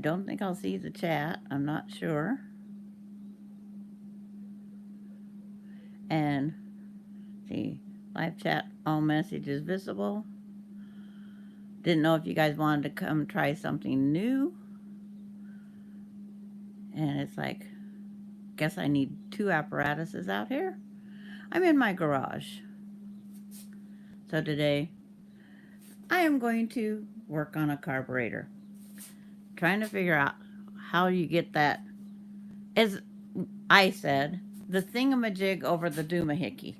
don't think I'll see the chat. I'm not sure. And see, live chat, all messages visible. Didn't know if you guys wanted to come try something new. And it's like, guess I need two apparatuses out here. I'm in my garage. So today, I am going to work on a carburetor. Trying to figure out how you get that, as I said, the thingamajig over the doomahickey.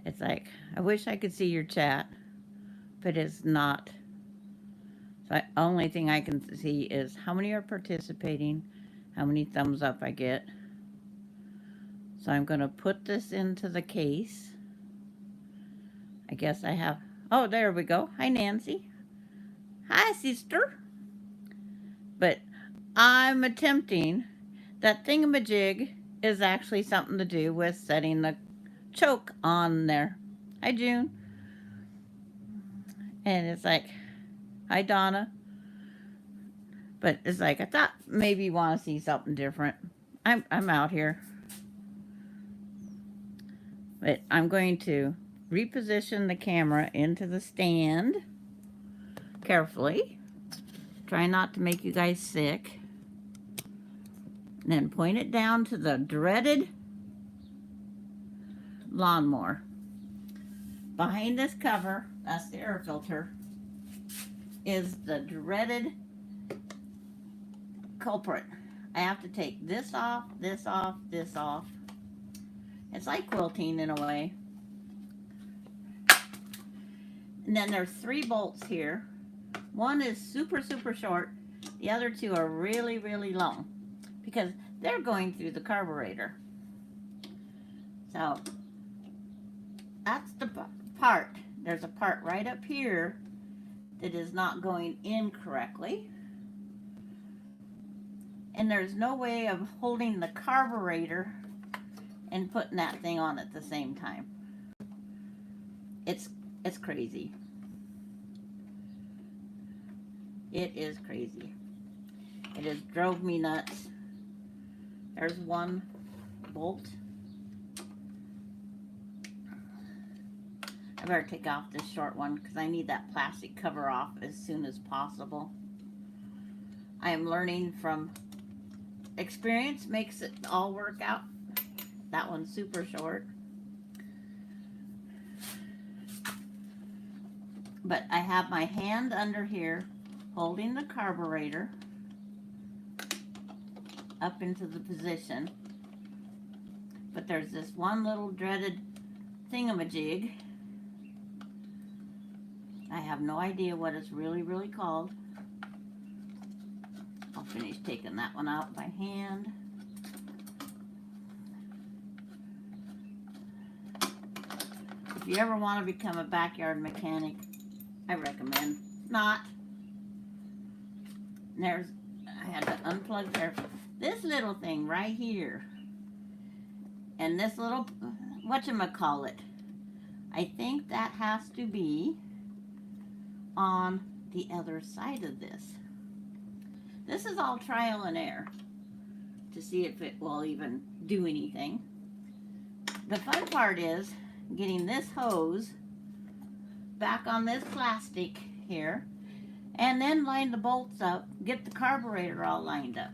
It's like, I wish I could see your chat, but it's not. So the only thing I can see is how many are participating, how many thumbs up I get. So I'm going to put this into the case. I guess I have, oh, there we go. Hi, Nancy. Hi, sister. But I'm attempting, that thingamajig is actually something to do with setting the choke on there. Hi, June. And it's like, hi, Donna. But it's like, I thought maybe you want to see something different. I'm out here. But I'm going to reposition the camera into the stand carefully. Try not to make you guys sick. And then point it down to the dreaded lawnmower. Behind this cover, that's the air filter, is the dreaded culprit. I have to take this off, this off, this off. It's like quilting in a way. And then there's 3 bolts here. One is super, super short. The other 2 are really, really long because they're going through the carburetor. So that's the part. There's a part right up here that is not going in correctly. And there's no way of holding the carburetor and putting that thing on at the same time. It's crazy. It is crazy. It has drove me nuts. There's one bolt. I better take off this short one because I need that plastic cover off as soon as possible. I am learning from experience, makes it all work out. That one's super short. But I have my hand under here holding the carburetor up into the position. But there's this one little dreaded thingamajig. I have no idea what it's really, really called. I'll finish taking that one out by hand. If you ever want to become a backyard mechanic, I recommend not. There's, I had to unplug there. This little thing right here, and this little, whatchamacallit, I think that has to be on the other side of this. This is all trial and error to see if it will even do anything. The fun part is getting this hose back on this plastic here, and then line the bolts up, get the carburetor all lined up.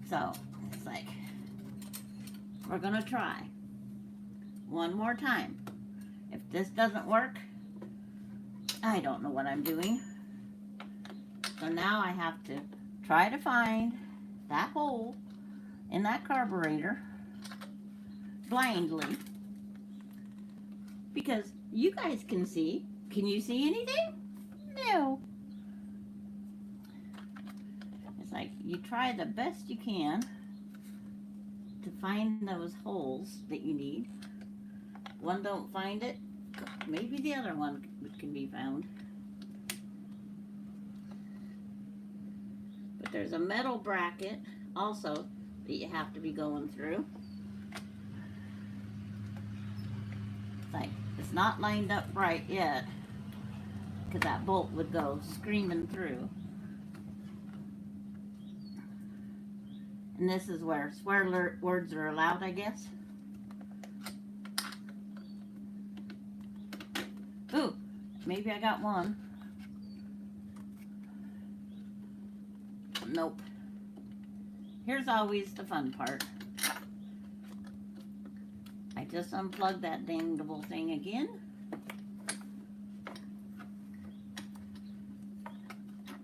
So it's like, we're gonna try one more time. If this doesn't work, I don't know what I'm doing. So now I have to try to find that hole in that carburetor blindly, because you guys can see. Can you see anything? No. It's like you try the best you can to find those holes that you need. One don't find it, maybe the other one can be found. But there's a metal bracket also that you have to be going through. It's like, it's not lined up right yet. because that bolt would go screaming through. And this is where swear words are allowed, I guess. Ooh, maybe I got one. Nope. Here's always the fun part. I just unplugged that dangable thing again.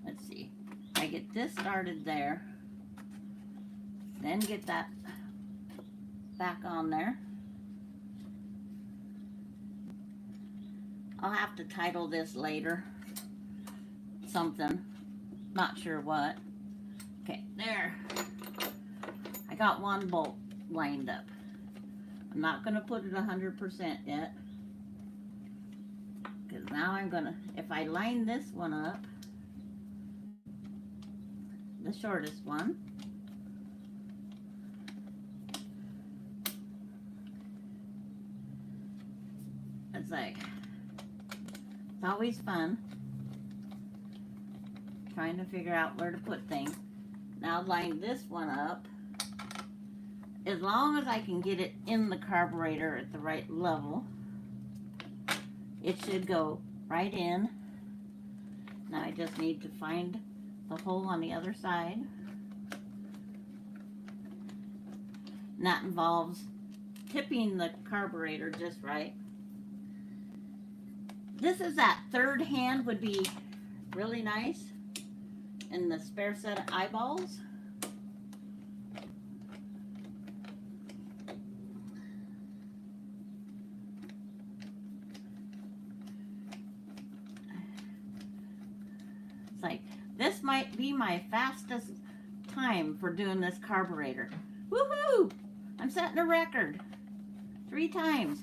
Let's see. I get this started there. Then get that back on there. I'll have to title this later. Something. Not sure what. Okay, there. I got one bolt lined up. I'm not going to put it 100% yet. Because now I'm going to, if I line this one up, the shortest one, it's like, it's always fun trying to figure out where to put things. Now line this one up. As long as I can get it in the carburetor at the right level, it should go right in. Now I just need to find the hole on the other side. And that involves tipping the carburetor just right. This is that third hand would be really nice. And the spare set of eyeballs. It's like, this might be my fastest time for doing this carburetor. Woohoo! I'm setting a record. 3 times.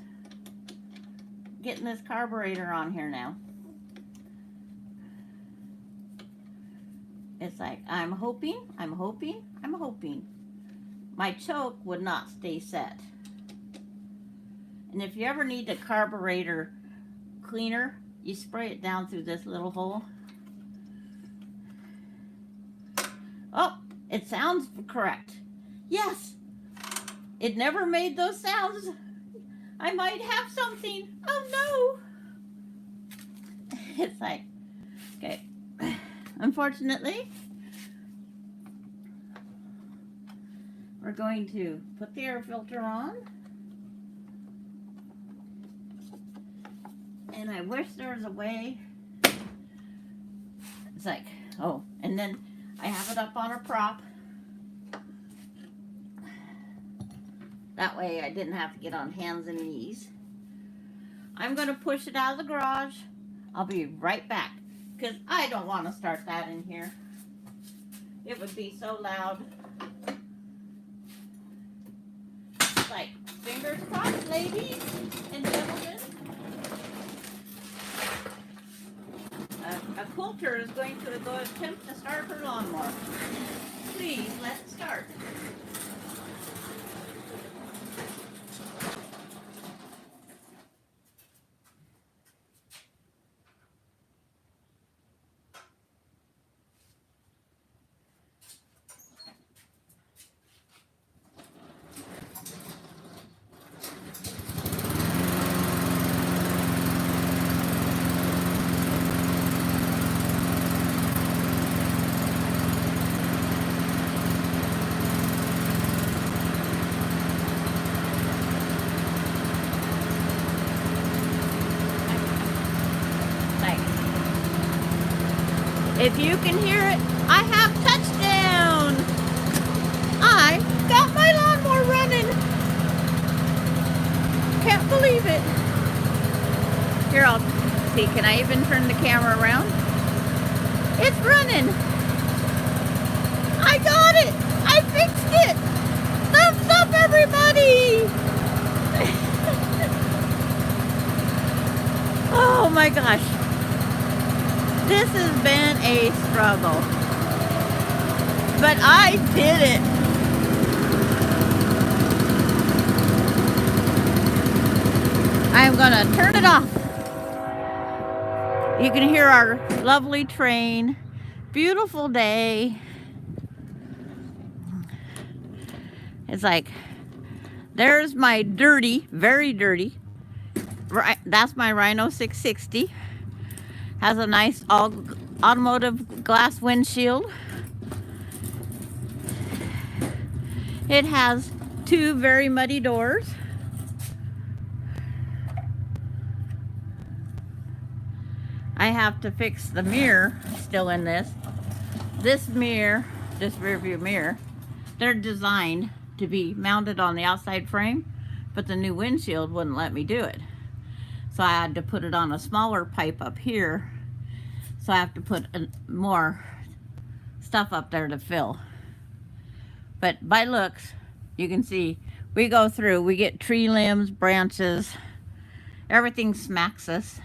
Getting this carburetor on here now. It's like, I'm hoping my choke would not stay set. And if you ever need a carburetor cleaner, you spray it down through this little hole. Oh, it sounds correct. Yes, it never made those sounds. I might have something. Oh no. It's like, okay. Unfortunately, we're going to put the air filter on. And I wish there was a way. It's like, oh, and then I have it up on a prop. That way I didn't have to get on hands and knees. I'm going to push it out of the garage. I'll be right back. Because I don't want to start that in here. It would be so loud. Like, fingers crossed, ladies and gentlemen. A quilter is going to go attempt to start her lawnmower. Please, let's start. If you can hear it, I have touchdown! I got my lawnmower running! Can't believe it. Here, I'll see, can I even turn the camera around? It's running! I got it! I fixed it! Thumbs up, everybody! Oh my gosh. This has been a struggle, but I did it. I'm gonna turn it off. You can hear our lovely train. Beautiful day. It's like, there's my dirty, very dirty, that's my Rhino 660. Has a nice automotive glass windshield. It has 2 very muddy doors. I have to fix the mirror still in this. This mirror, this rear view mirror, they're designed to be mounted on the outside frame, but the new windshield wouldn't let me do it. So I had to put it on a smaller pipe up here. So I have to put more stuff up there to fill. But by looks, you can see we go through, we get tree limbs, branches, everything smacks us.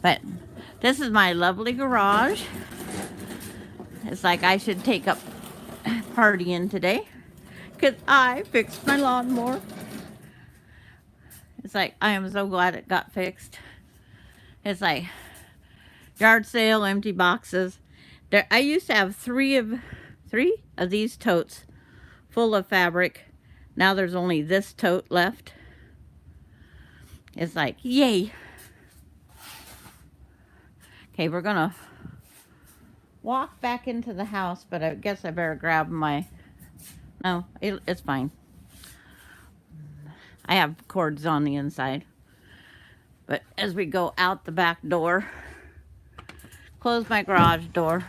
But this is my lovely garage. It's like I should take up partying today because I fixed my lawnmower. It's like, I am so glad it got fixed. It's like yard sale, empty boxes. There, I used to have three of these totes full of fabric. Now there's only this tote left. It's like, yay. Okay, we're gonna walk back into the house, but I guess I better grab my, no, it's fine. I have cords on the inside. But as we go out the back door, close my garage door,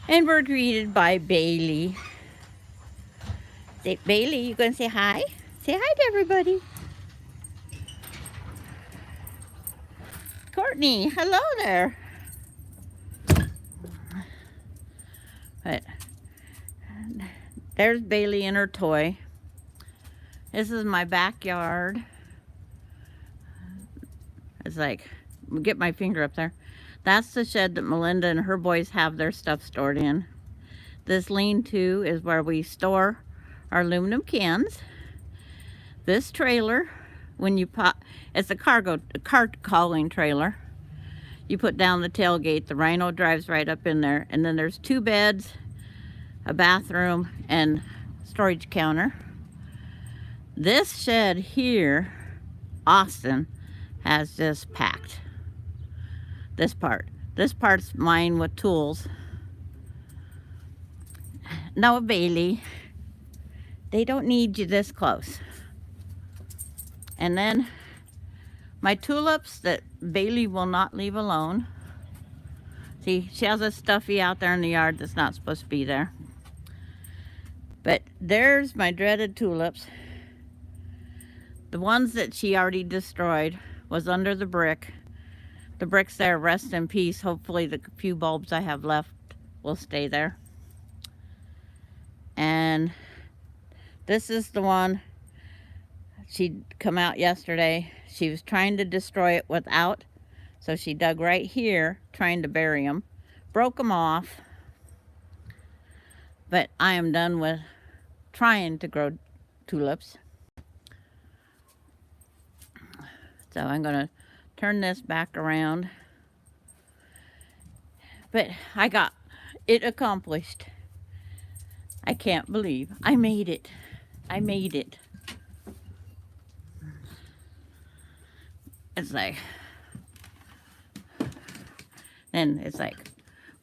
and we're greeted by Bailey. Say, Bailey, you gonna say hi? Say hi to everybody. Courtney, hello there. But there's Bailey and her toy. This is my backyard. It's like, get my finger up there. That's the shed that Melinda and her boys have their stuff stored in. This lean-to is where we store our aluminum cans. This trailer, when you pop, it's a car calling trailer. You put down the tailgate, the Rhino drives right up in there, and then there's 2 beds, a bathroom, and storage counter. This shed here, Austin, has just packed. This part's mine with tools. No, Bailey, they don't need you this close. And then my tulips that Bailey will not leave alone. See, she has a stuffy out there in the yard that's not supposed to be there. But there's my dreaded tulips. The ones that she already destroyed was under the brick. The brick's there, rest in peace. Hopefully the few bulbs I have left will stay there. And this is the one, she'd come out yesterday. She was trying to destroy it without, so she dug right here, trying to bury them. Broke them off. But I am done with trying to grow tulips. So I'm gonna turn this back around. But I got it accomplished. I can't believe I made it. I made it. It's like, then it's like,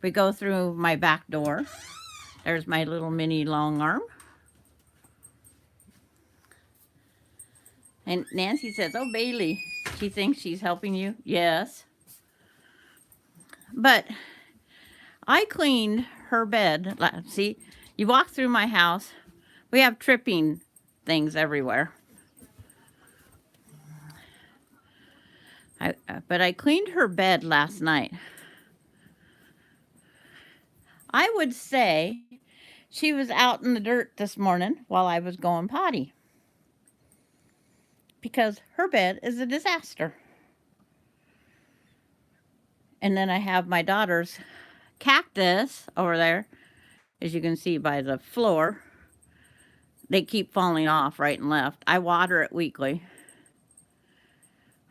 we go through my back door. There's my little mini long arm. And Nancy says, oh, Bailey, she thinks she's helping you. Yes. But I cleaned her bed. See, you walk through my house. We have tripping things everywhere. But I cleaned her bed last night. I would say she was out in the dirt this morning while I was going potty. Because her bed is a disaster. And then I have my daughter's cactus over there. As you can see by the floor. They keep falling off right and left. I water it weekly.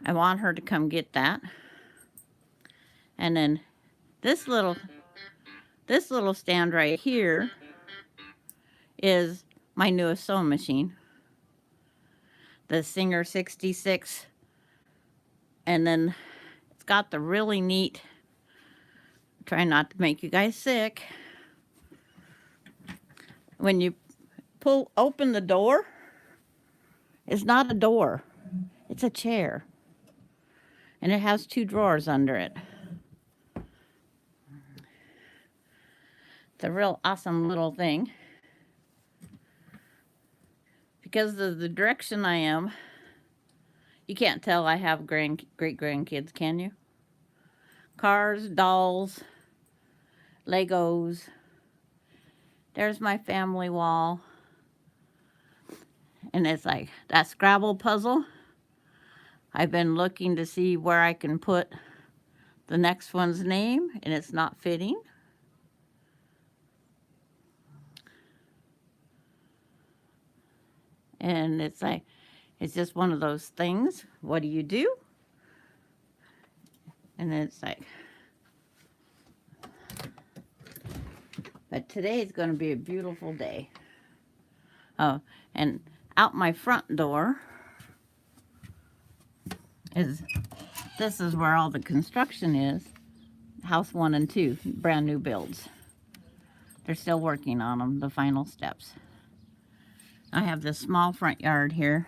I want her to come get that. And then this little stand right here is my newest sewing machine. The Singer 66. And then it's got the really neat, try not to make you guys sick. When you open the door, it's not a door, it's a chair. And it has 2 drawers under it. It's a real awesome little thing. Because of the direction I am, you can't tell I have great-grandkids, can you? Cars, dolls, Legos. There's my family wall. And it's like that Scrabble puzzle. I've been looking to see where I can put the next one's name, and it's not fitting. And it's like, it's just one of those things. What do you do? And then it's like, but today is going to be a beautiful day. Oh, and out my front door is, this is where all the construction is. House 1 and 2, brand new builds. They're still working on them, the final steps. I have this small front yard here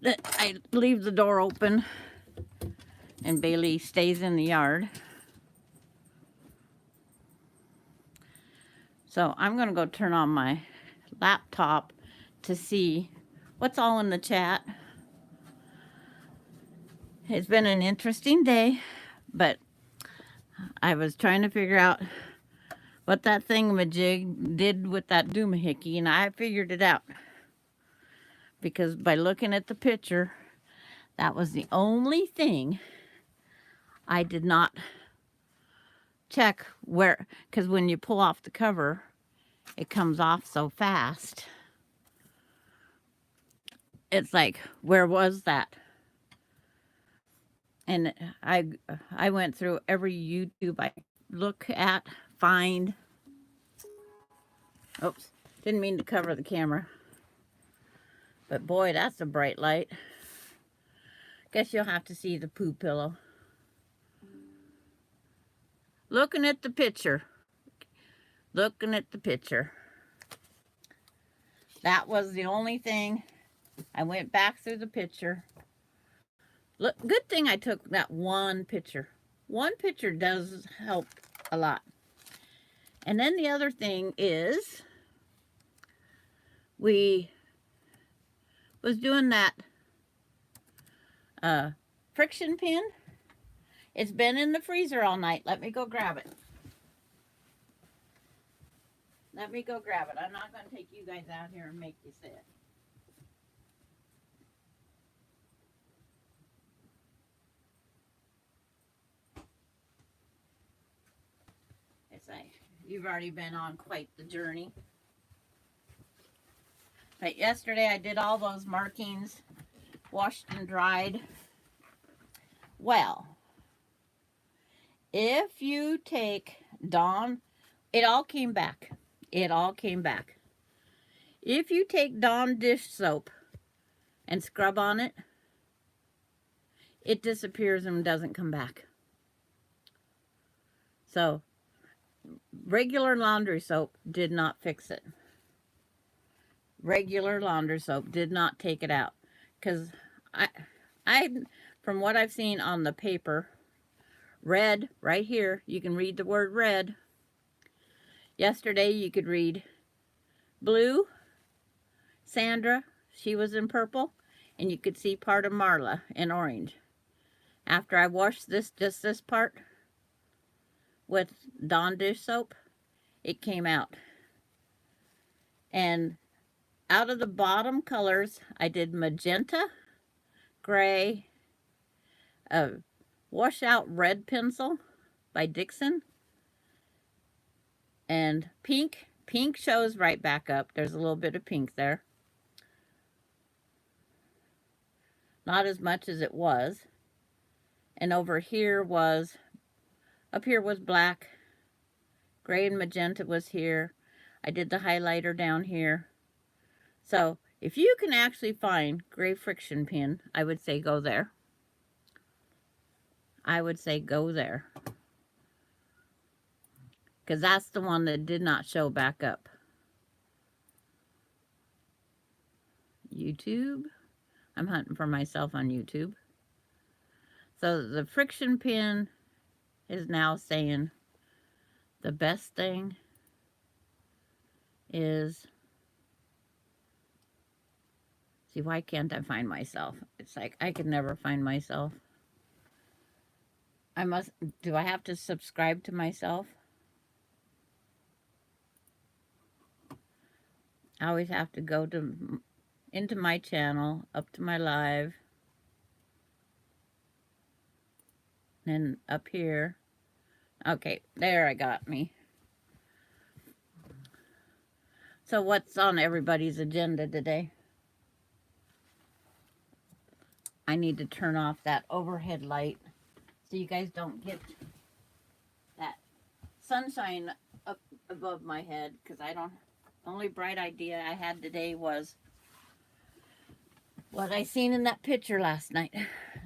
that I leave the door open and Bailey stays in the yard. So I'm going to go turn on my laptop to see what's all in the chat. It's been an interesting day, but I was trying to figure out what that thingamajig did with that doomahickey, and I figured it out. Because by looking at the picture, that was the only thing I did not check where, because when you pull off the cover, it comes off so fast. It's like, where was that? And I went through every YouTube I look at, find. Oops, didn't mean to cover the camera. But boy, that's a bright light. Guess you'll have to see the poo pillow. Looking at the picture. Looking at the picture. That was the only thing. I went back through the picture. Look, good thing I took that one picture. One picture does help a lot. And then the other thing is, we was doing that friction pin. It's been in the freezer all night. Let me go grab it. Let me go grab it. I'm not going to take you guys out here and make you sit. It's like, you've already been on quite the journey. But yesterday I did all those markings, washed and dried. Well, if you take Dawn, it all came back. It all came back. If you take Dawn dish soap and scrub on it, it disappears and doesn't come back. So, regular laundry soap did not fix it. Regular laundry soap did not take it out. Because I, from what I've seen on the paper, red, right here, you can read the word red. Yesterday you could read blue, Sandra, she was in purple, and you could see part of Marla in orange. After I washed this, just this part with Dawn dish soap, it came out. And out of the bottom colors, I did magenta, gray, washout red pencil by Dixon, and pink. Pink shows right back up. There's a little bit of pink there. not as much as it was. And over here was, up here was black, gray and magenta was here. I did the highlighter down here. So if you can actually find gray friction pin, I would say go there. I would say go there. Because that's the one that did not show back up. YouTube. I'm hunting for myself on YouTube. So the friction pin is now saying the best thing is, see, why can't I find myself? It's like I can never find myself. Do I have to subscribe to myself? I always have to go into my channel, up to my live, and up here. Okay, there, I got me. So what's on everybody's agenda today? I need to turn off that overhead light so you guys don't get that sunshine up above my head, because I don't. The only bright idea I had today was what I seen in that picture last night.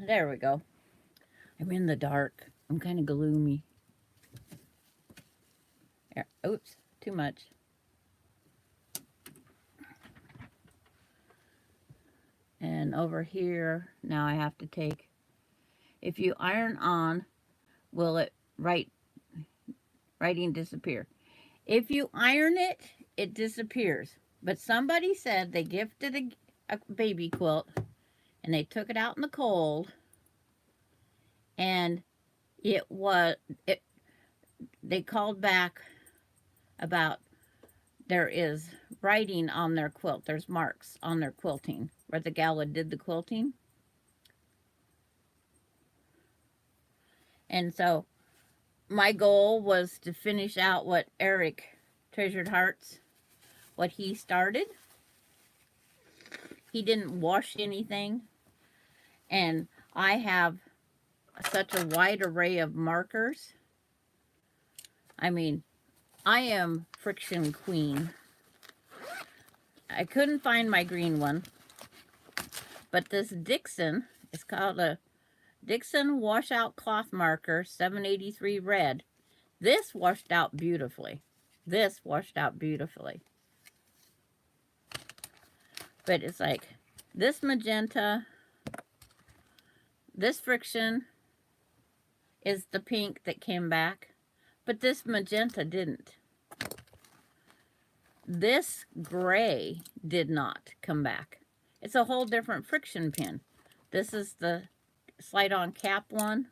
There we go. I'm in the dark. I'm kind of gloomy. There. Oops, too much. And over here, now I have to take, if you iron on, will it writing disappear? If you iron it, it disappears. But somebody said they gifted a baby quilt and they took it out in the cold, and they called back about there is writing on their quilt. There's marks on their quilting where the gal that did the quilting. And so my goal was to finish out what Eric Treasured Hearts, what he started. He didn't wash anything. And I have such a wide array of markers. I mean, I am friction queen. I couldn't find my green one. But this Dixon is called a Dixon Washout Cloth Marker 783 Red. This washed out beautifully. This washed out beautifully. But it's like this magenta, this friction is the pink that came back, but this magenta didn't. This gray did not come back. It's a whole different friction pin. This is the slide-on cap one.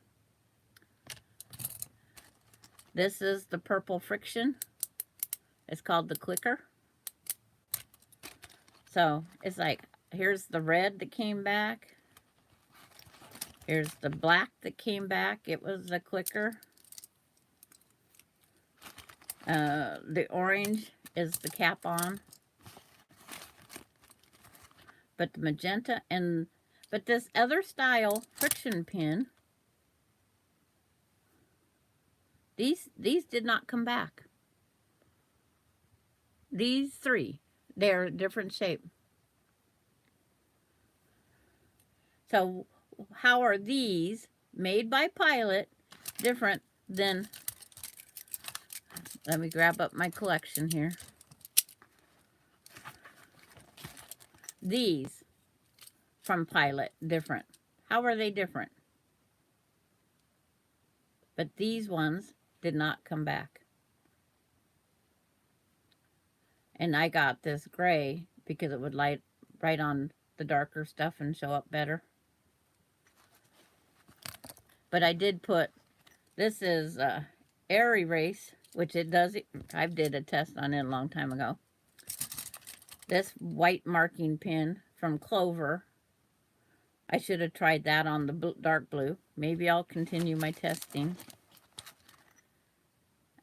This is the purple friction. It's called the clicker. So it's like, here's the red that came back. Here's the black that came back. It was the clicker. The orange is the cap on. But the magenta but this other style friction pin, these did not come back. These three, they're a different shape. So how are these made by Pilot different than, let me grab up my collection here. These from Pilot, different. How are they different? But these ones did not come back. And I got this gray because it would light right on the darker stuff and show up better. But I did put, this is Air Erase, which it does, I did a test on it a long time ago. This white marking pen from Clover, I should have tried that on the dark blue. Maybe I'll continue my testing.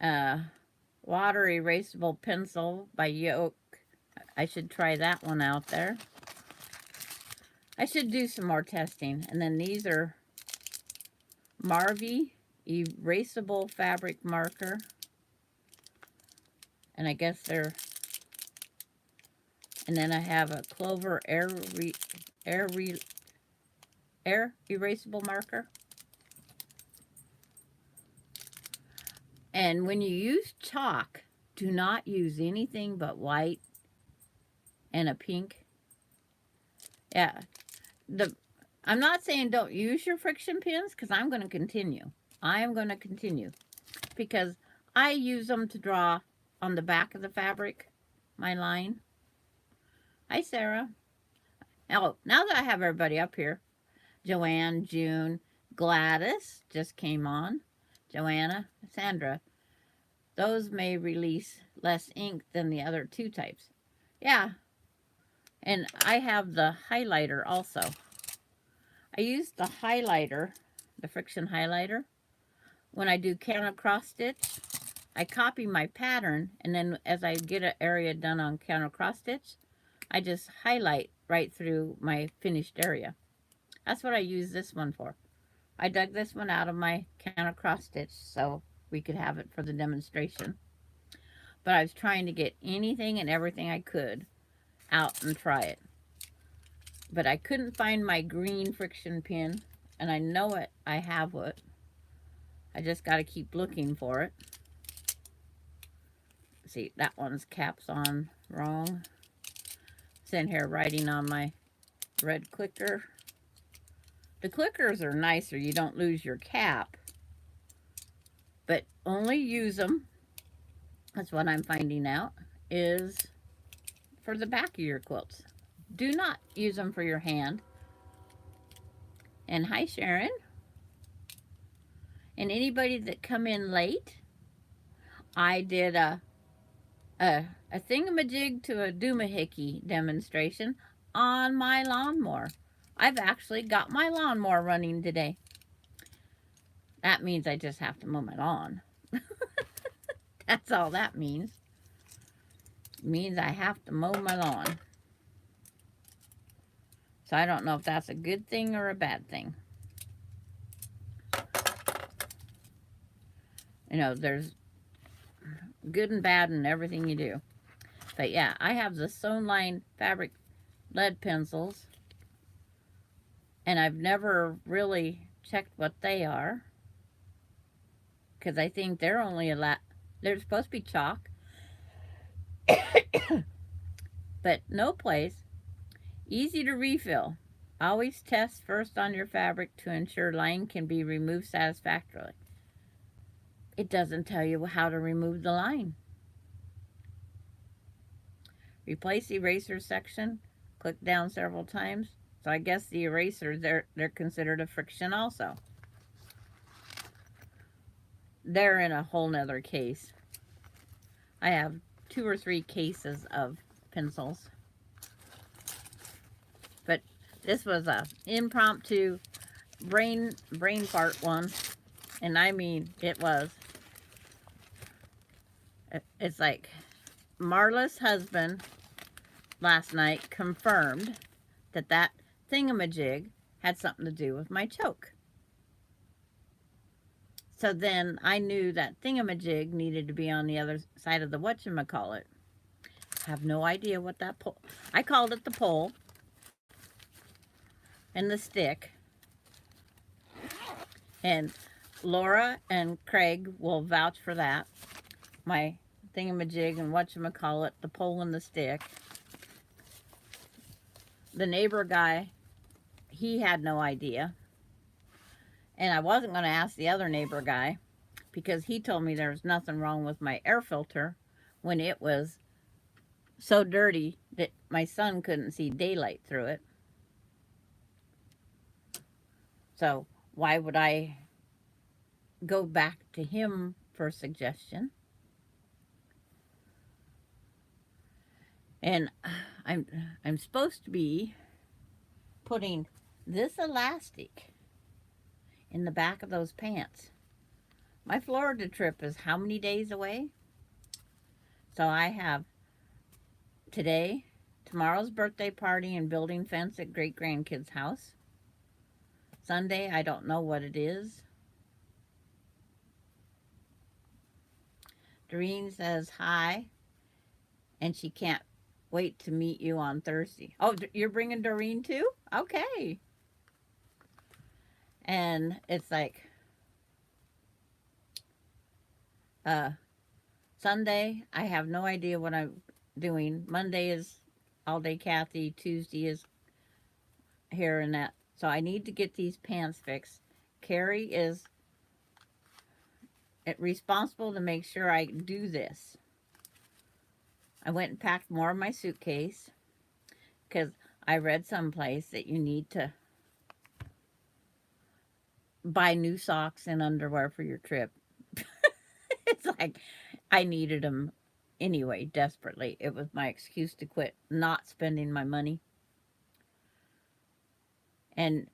Water erasable pencil by Yoke. I should try that one out there. I should do some more testing. And then these are Marvy erasable fabric marker. And I guess they're, and then I have a Clover air erasable marker. And when you use chalk, do not use anything but white and a pink. Yeah, I'm not saying don't use your friction pins, because I'm going to continue. I am going to continue because I use them to draw on the back of the fabric, my line. Hi, Sarah. Oh, now that I have everybody up here, Joanne, June, Gladys just came on, Joanna, Sandra. Those may release less ink than the other two types. Yeah, and I have the highlighter also. I use the highlighter, the friction highlighter, when I do counter cross stitch. I copy my pattern, and then as I get an area done on counter cross stitch, I just highlight right through my finished area. That's what I use this one for. I dug this one out of my counter cross stitch so we could have it for the demonstration. But I was trying to get anything and everything I could out and try it. But I couldn't find my green friction pin, and I know it. I have it. I just got to keep looking for it. See, that one's caps on wrong. It's in here writing on my red clicker. The clickers are nicer. You don't lose your cap. But only use them, that's what I'm finding out, is for the back of your quilts. Do not use them for your hand. And hi, Sharon. And anybody that come in late, I did a thingamajig to a doomahickey demonstration on my lawnmower. I've actually got my lawnmower running today. That means I just have to mow my lawn. That's all that means. It means I have to mow my lawn. So I don't know if that's a good thing or a bad thing. You know, there's good and bad in everything you do. But yeah, I have the Sewn Line fabric lead pencils, and I've never really checked what they are, because I think they're only they're supposed to be chalk. But no place. Easy to refill. Always test first on your fabric to ensure line can be removed satisfactorily. It doesn't tell you how to remove the line. Replace eraser section. Click down several times. So I guess the erasers, they're considered a friction also. They're in a whole nother case. I have 2 or 3 cases of pencils. But this was a impromptu brain fart one. And I mean, it was. It's like Marla's husband last night confirmed that thingamajig had something to do with my choke. So then I knew that thingamajig needed to be on the other side of the whatchamacallit. Have no idea what that pole. I called it the pole and the stick. And Laura and Craig will vouch for that. My thingamajig and whatchamacallit, the pole and the stick. The neighbor guy, he had no idea. And I wasn't going to ask the other neighbor guy, because he told me there was nothing wrong with my air filter when it was so dirty that my son couldn't see daylight through it. So why would I go back to him for a suggestion? And I'm supposed to be putting this elastic in the back of those pants. My Florida trip is how many days away? So I have today, Tomorrow's birthday party and building fence at great grandkids' house. Sunday, I don't know what it is. Doreen says hi, and she can't wait to meet you on Thursday. Oh, you're bringing Doreen too? Okay. And it's like, uh, Sunday, I have no idea what I'm doing. Monday is all day Kathy. Tuesday is here and that. So I need to get these pants fixed. Carrie is responsible to make sure I do this. I went and packed more of my suitcase because I read someplace that you need to buy new socks and underwear for your trip. It's like I needed them anyway, desperately. It was my excuse to quit not spending my money. And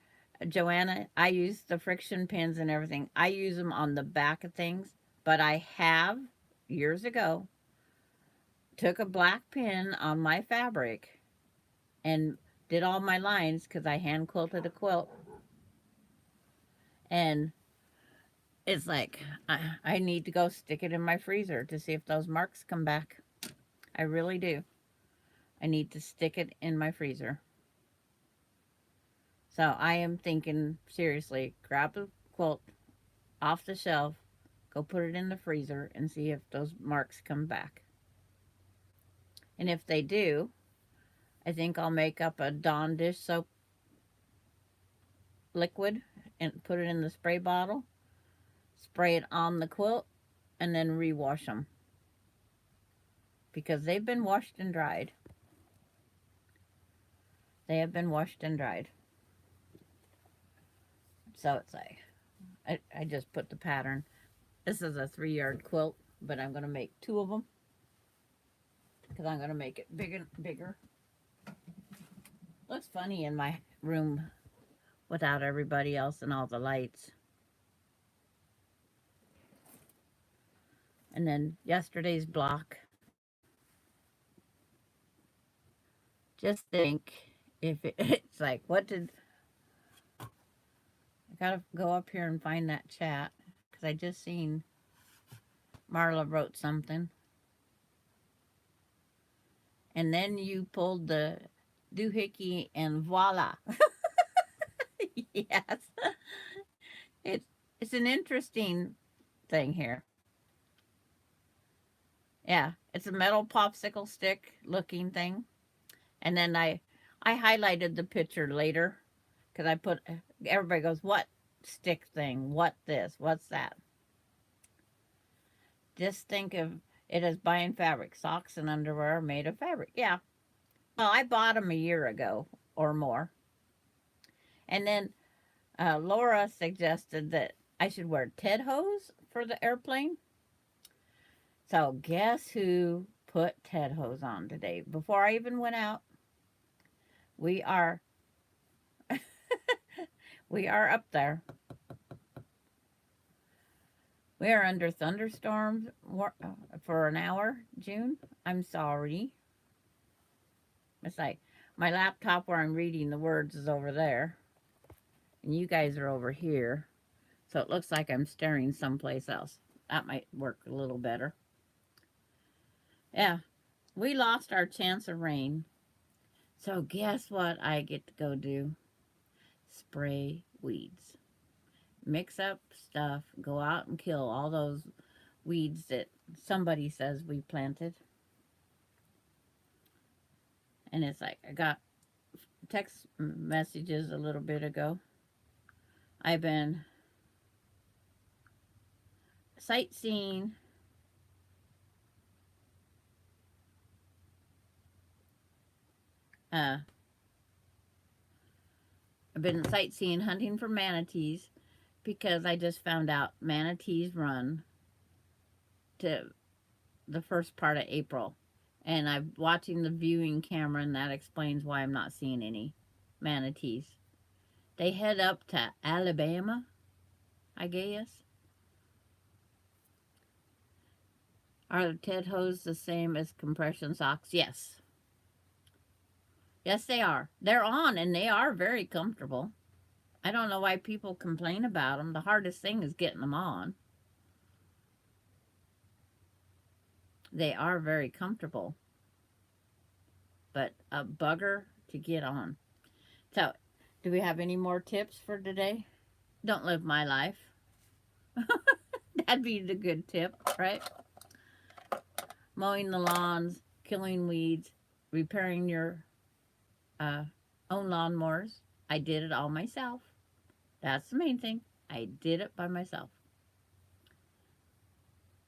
Joanna, I use the friction pins and everything. I use them on the back of things, but I have years ago took a black pin on my fabric and did all my lines because I hand quilted a quilt. And it's like I need to go stick it in my freezer to see if those marks come back. I really do. I need to stick it in my freezer. So I am thinking seriously, grab the quilt off the shelf, go put it in the freezer and see if those marks come back. And if they do, I think I'll make up a Dawn dish soap liquid and put it in the spray bottle, spray it on the quilt, and then rewash them. Because they've been washed and dried. They have been washed and dried. So it's like, I just put the pattern. This is a 3-yard quilt, but I'm going to make 2 of them. Because I'm going to make it bigger. Looks funny in my room without everybody else and all the lights. And then yesterday's block. Just think if it's like, what did... I gotta go up here and find that chat. Because I just seen Marla wrote something. And then you pulled the doohickey and voila. Yes. It's an interesting thing here. Yeah, it's a metal popsicle stick looking thing. And then I highlighted the picture later because I put, everybody goes, what stick thing? What this? What's that? Just think of it as buying fabric. Socks and underwear are made of fabric. Yeah. Well, I bought them a year ago or more. And then Laura suggested that I should wear Ted hose for the airplane. So guess who put Ted hose on today? Before I even went out, we are we are up there. We are under thunderstorms for an hour, June. I'm sorry. It's like my laptop where I'm reading the words is over there. And you guys are over here. So it looks like I'm staring someplace else. That might work a little better. Yeah, we lost our chance of rain. So guess what I get to go do? Spray weeds. Mix up stuff, go out and kill all those weeds that somebody says we planted. And it's like, I got text messages a little bit ago. I've been sightseeing I've been sightseeing hunting for manatees because I just found out manatees run to the first part of April. And I'm watching the viewing camera, and that explains why I'm not seeing any manatees. They head up to Alabama, I guess. Are Ted hose the same as compression socks? Yes. Yes, they are. They're on and they are very comfortable. I don't know why people complain about them. The hardest thing is getting them on. They are very comfortable, but a bugger to get on. So, do we have any more tips for today? Don't live my life. That'd be the good tip, right? Mowing the lawns, killing weeds, repairing your uh, own lawnmowers. I did it all myself. That's the main thing. I did it by myself.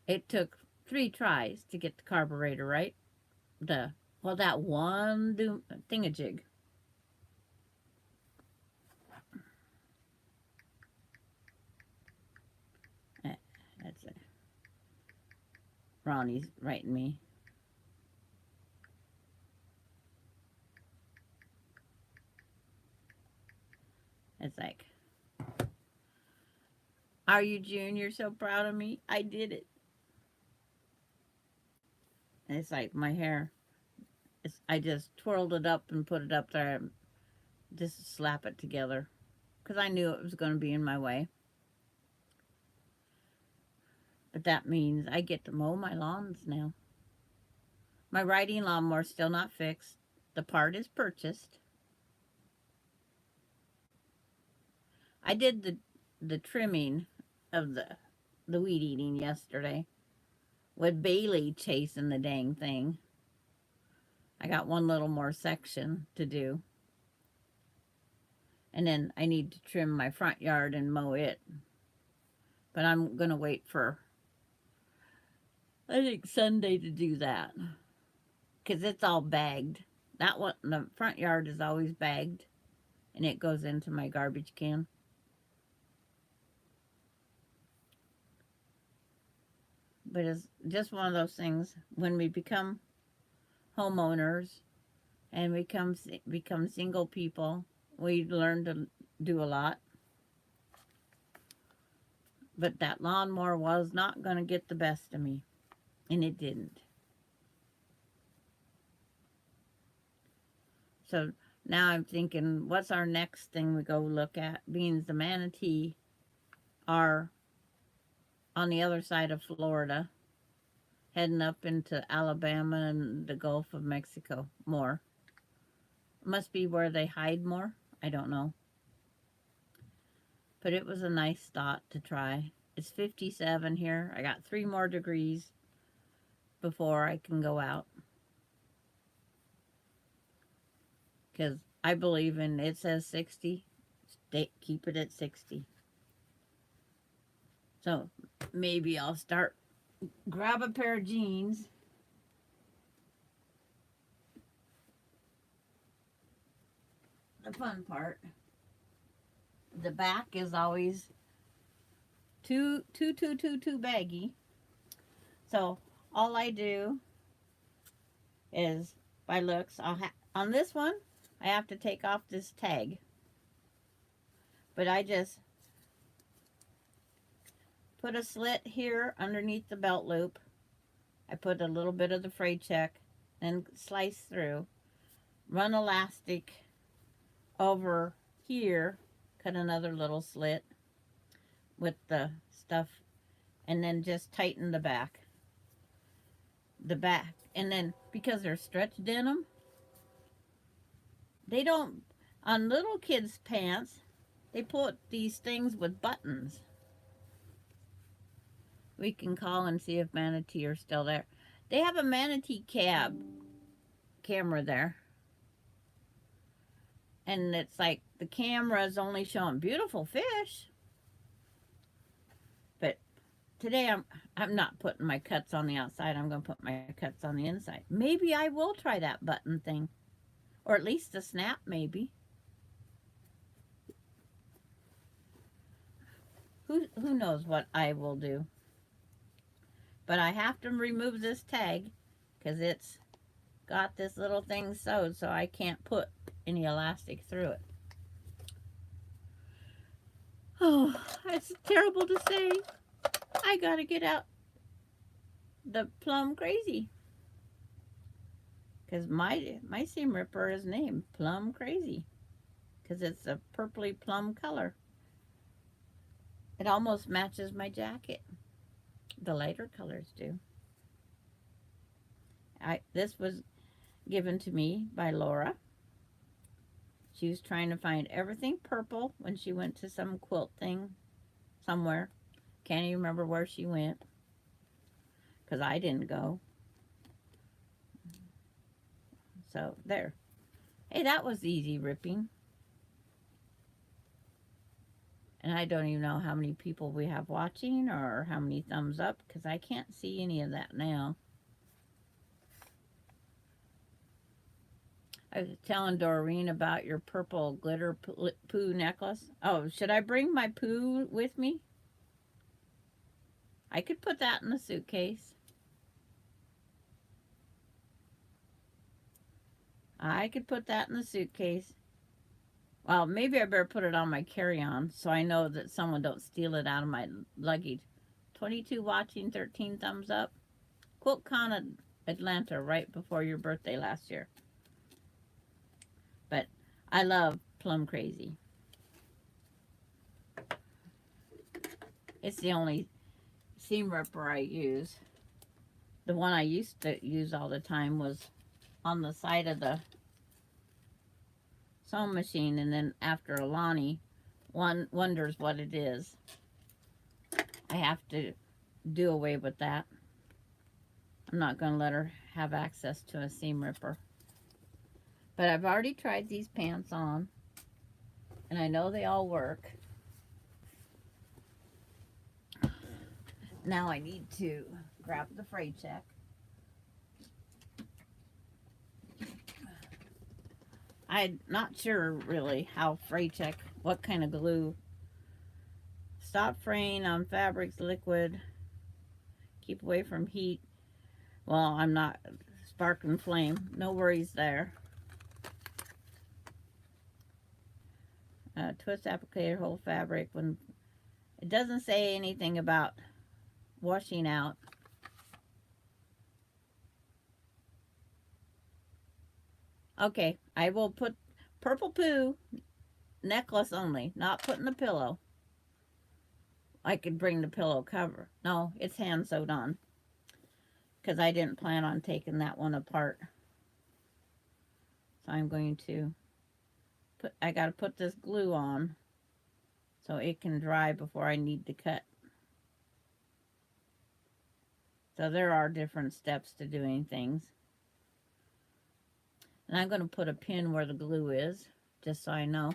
It took 3 tries to get the carburetor right. That one thingamajig. That's it. Ronnie's writing me. It's like, are you June? You're so proud of me. I did it. And it's like my hair. I just twirled it up and put it up there. Just slap it together. Because I knew it was going to be in my way. But that means I get to mow my lawns now. My riding lawnmower's still not fixed. The part is purchased. I did the trimming of the weed eating yesterday with Bailey chasing the dang thing. I got one little more section to do. And then I need to trim my front yard and mow it. But I'm going to wait for, I think, Sunday to do that. Because it's all bagged. That one, the front yard is always bagged. And it goes into my garbage can. But it's just one of those things. When we become homeowners and become single people, we learn to do a lot. But that lawnmower was not going to get the best of me. And it didn't. So now I'm thinking, what's our next thing we go look at? Being the manatee are on the other side of Florida, heading up into Alabama and the Gulf of Mexico more. Must be where they hide more. I don't know. But it was a nice thought to try. It's 57 here. I got 3 more degrees before I can go out. Because I believe in, it says 60. Keep it at 60. So maybe I'll grab a pair of jeans. The fun part. The back is always too baggy. So all I do is, by looks, on this one, I have to take off this tag. But I just put a slit here underneath the belt loop. I put a little bit of the fray check, then slice through, run elastic over here, cut another little slit with the stuff, and then just tighten the back. And then because they're stretch denim, they don't, on little kids' pants, they put these things with buttons. We can call and see if Manatee are still there. They have a Manatee camera there. And it's like the camera is only showing beautiful fish. But today I'm not putting my cuts on the outside. I'm going to put my cuts on the inside. Maybe I will try that button thing. Or at least a snap, maybe. Who knows what I will do. But I have to remove this tag because it's got this little thing sewed, so I can't put any elastic through it. Oh, it's terrible to say. I gotta get out the plum crazy. Because my seam ripper is named Plum Crazy. Because it's a purpley plum color. It almost matches my jacket. The lighter colors do. This was given to me by Laura. She was trying to find everything purple when she went to some quilt thing somewhere. Can't even remember where she went because I didn't go. So there. Hey, that was easy ripping. And I don't even know how many people we have watching or how many thumbs up because I can't see any of that now. I was telling Doreen about your purple glitter poo necklace. Oh, should I bring my poo with me? I could put that in the suitcase. I could put that in the suitcase. Well, maybe I better put it on my carry-on so I know that someone don't steal it out of my luggage. 22 watching, 13 thumbs up. QuiltCon Atlanta right before your birthday last year. But I love Plum Crazy. It's the only seam ripper I use. The one I used to use all the time was on the side of the sewing machine, and then after Alani one wonders what it is, I have to do away with that. I'm not going to let her have access to a seam ripper. But I've already tried these pants on, and I know they all work. Now I need to grab the freight check. I'm not sure really how freight check, what kind of glue. Stop fraying on fabrics, liquid. Keep away from heat. Well, I'm not sparking flame. No worries there. Twist applicator, whole fabric. When it doesn't say anything about washing out. Okay, I will put purple poo necklace only, not putting the pillow. I could bring the pillow cover. No, it's hand sewed on because I didn't plan on taking that one apart. So I'm going to put, I got to put this glue on so it can dry before I need to cut. So there are different steps to doing things. And I'm going to put a pin where the glue is, just so I know.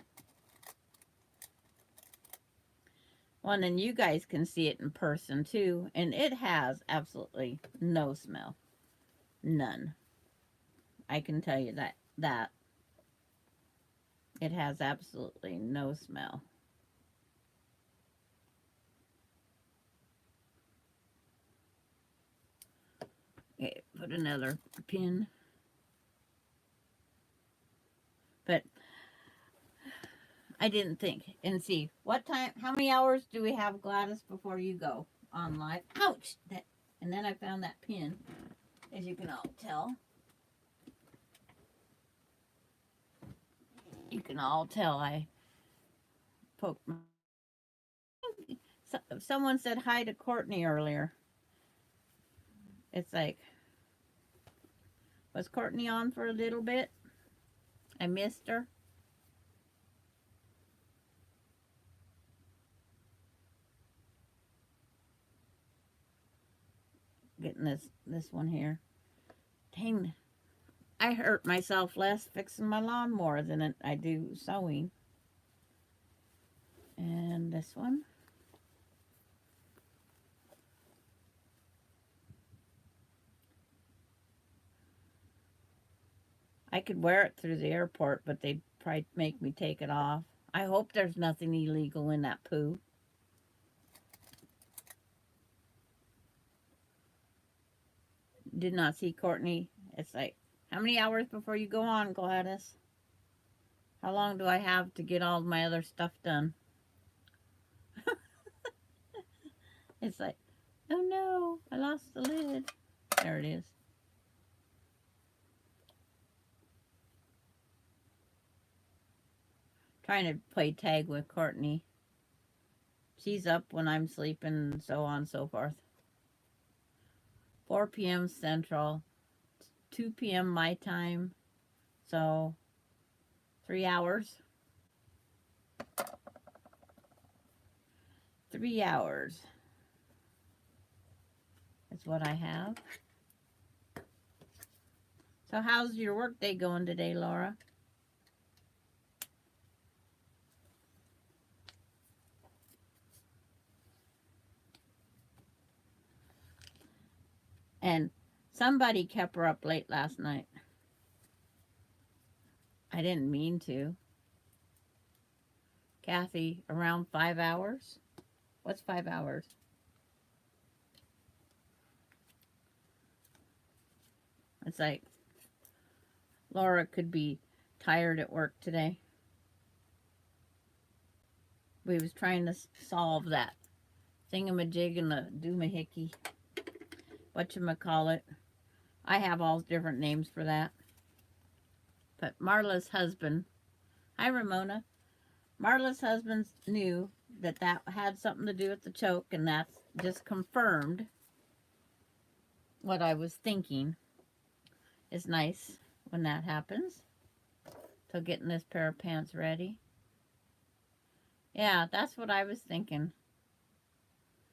Well, and then you guys can see it in person too. And it has absolutely no smell. None. I can tell you that. It has absolutely no smell. Okay, put another pin. But I didn't think. And see, what time, how many hours do we have, Gladys, before you go on live? Ouch! And then I found that pin, as you can all tell. You can all tell I poked my... Someone said hi to Courtney earlier. It's like, was Courtney on for a little bit? I missed her. Getting this one here. Dang, I hurt myself less fixing my lawnmower than I do sewing. And this one. I could wear it through the airport, but they'd probably make me take it off. I hope there's nothing illegal in that poo. Did not see Courtney. It's like, how many hours before you go on, Gladys? How long do I have to get all my other stuff done? It's like, oh no, I lost the lid. There it is. Trying to play tag with Courtney. She's up when I'm sleeping and so on and so forth. 4 p.m. Central, 2 p.m. my time. So 3 hours. 3 hours is what I have. So how's your work day going today, Laura? And somebody kept her up late last night. I didn't mean to. Kathy, around 5 hours? What's 5 hours? It's like Laura could be tired at work today. We was trying to solve that thingamajig and the doomahickey. Whatchamacallit. I have all different names for that. But Marla's husband, hi Ramona, Marla's husband knew that that had something to do with the choke, and that's just confirmed what I was thinking. It's nice when that happens. So getting this pair of pants ready. Yeah, that's what I was thinking.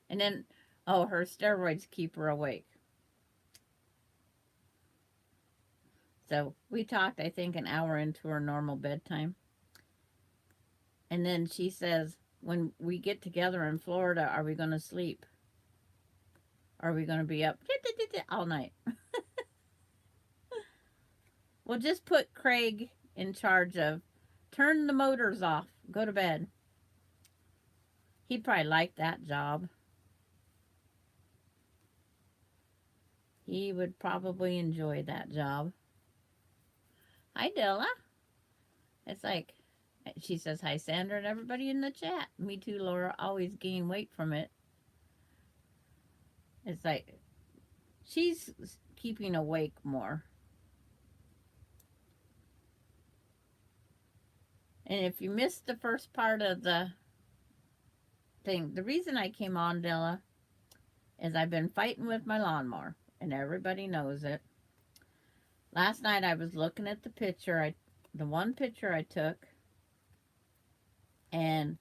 And then, oh, her steroids keep her awake. So we talked, I think, an hour into her normal bedtime. And then she says, when we get together in Florida, are we going to sleep? Are we going to be up all night? We'll just put Craig in charge of turn the motors off, go to bed. He'd probably like that job. He would probably enjoy that job. Hi, Dilla. It's like, she says, hi, Sandra, and everybody in the chat. Me too, Laura. Always gain weight from it. It's like, she's keeping awake more. And if you missed the first part of the thing, the reason I came on, Dilla, is I've been fighting with my lawnmower, and everybody knows it. Last night I was looking at the picture, the one picture I took, and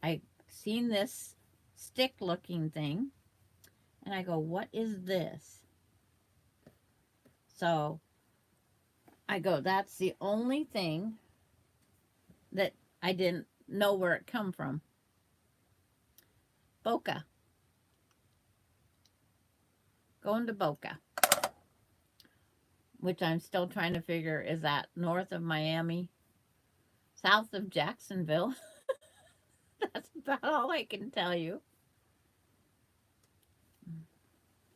I seen this stick-looking thing, and I go, what is this? So I go, that's the only thing that I didn't know where it come from. Boca. Going to Boca. Which I'm still trying to figure, is that north of Miami? South of Jacksonville? That's about all I can tell you.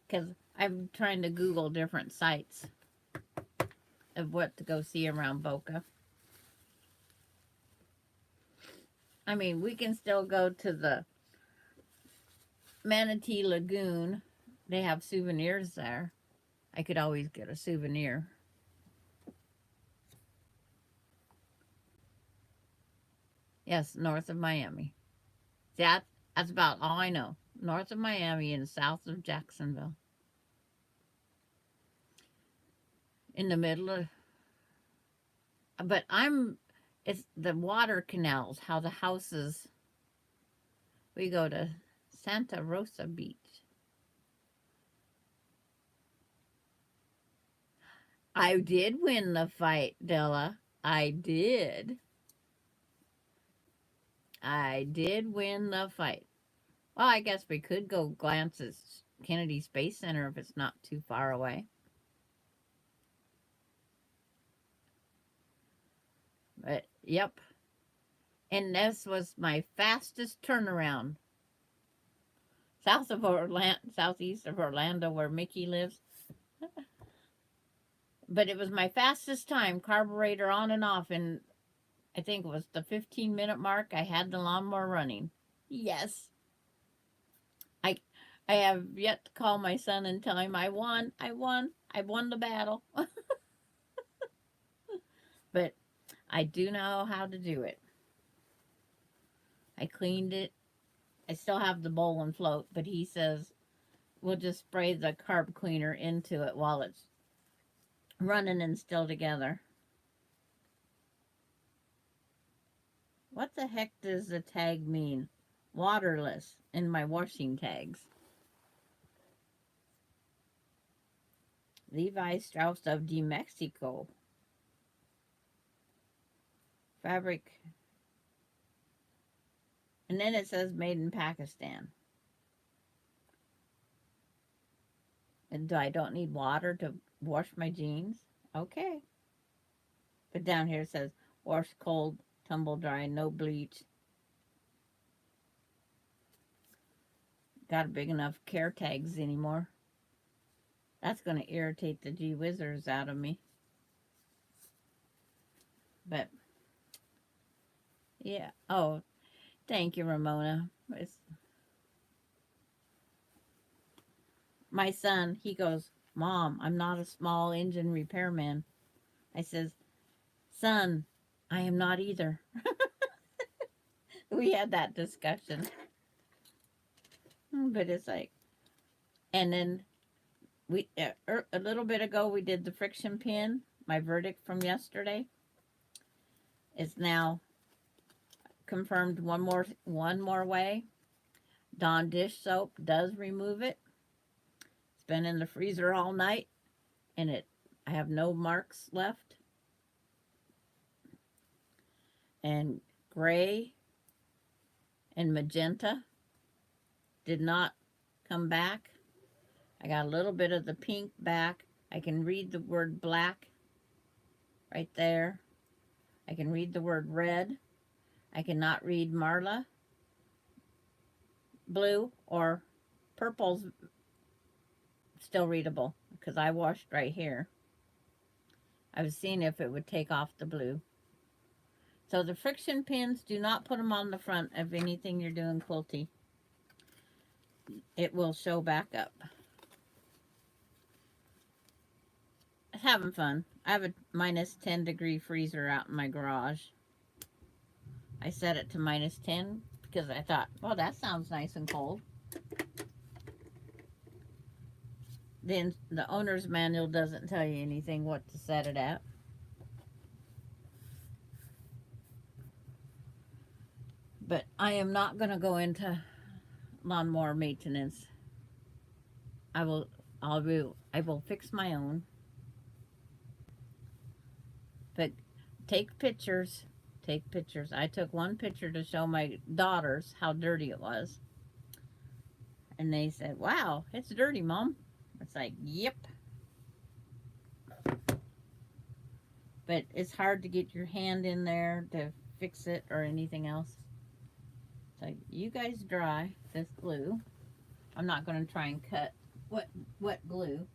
Because I'm trying to Google different sites of what to go see around Boca. I mean, we can still go to the Manatee Lagoon. They have souvenirs there. I could always get a souvenir. Yes, north of Miami. That's about all I know. North of Miami and south of Jacksonville. In the middle of... But it's the water canals, how the houses... We go to Santa Rosa Beach. I did win the fight, Della. I did. I did win the fight. Well, I guess we could go glance at Kennedy Space Center if it's not too far away. But, yep. And this was my fastest turnaround. Southeast of Orlando, where Mickey lives. But it was my fastest time, carburetor on and off, and I think it was the 15-minute mark. I had the lawnmower running. Yes. I have yet to call my son and tell him I won the battle. But I do know how to do it. I cleaned it. I still have the bowl and float, but he says we'll just spray the carb cleaner into it while it's running and still together. What the heck does the tag mean? Waterless in my washing tags. Levi Strauss of De Mexico. Fabric. And then it says made in Pakistan. And I don't need water to wash my jeans? Okay. But down here it says wash cold, tumble dry, no bleach. Got a big enough care tags anymore. That's going to irritate the gee whizzers out of me. But, yeah. Oh, thank you, Ramona. My son, he goes, Mom, I'm not a small engine repairman. I says, Son, I am not either. We had that discussion. But it's like, and then we a little bit ago we did the friction pin. My verdict from yesterday is now confirmed one more way. Dawn dish soap does remove it. It's been in the freezer all night, and I have no marks left. And gray and magenta did not come back. I got a little bit of the pink back. I can read the word black right there. I can read the word red. I cannot read Marla. Blue or purple's still readable because I washed right here. I was seeing if it would take off the blue. So the friction pins, do not put them on the front of anything you're doing quilty. It will show back up. Having fun. I have a minus 10 degree freezer out in my garage. I set it to minus 10 because I thought, well, that sounds nice and cold. Then the owner's manual doesn't tell you anything what to set it at. But I am not going to go into lawnmower maintenance. I will fix my own. But take pictures. Take pictures. I took one picture to show my daughters how dirty it was. And they said, wow, it's dirty, Mom. It's like, yep. But it's hard to get your hand in there to fix it or anything else. So you guys dry this glue. I'm not going to try and cut wet glue.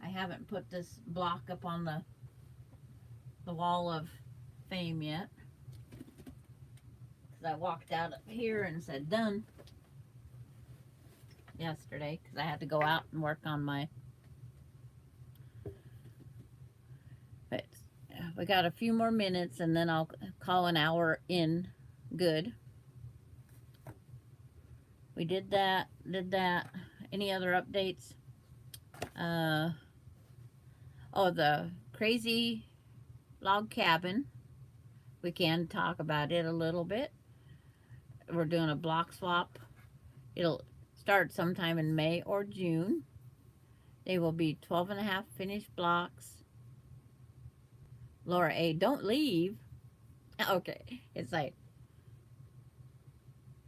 I haven't put this block up on the wall of fame yet. Because I walked out up here and said done yesterday because I had to go out and work on my. But we got a few more minutes and then I'll call an hour in good. We did that. Any other updates? Oh, the crazy log cabin. We can talk about it a little bit. We're doing a block swap. It'll start sometime in May or June. They will be 12.5 finished blocks. Laura A, don't leave. Okay, it's like,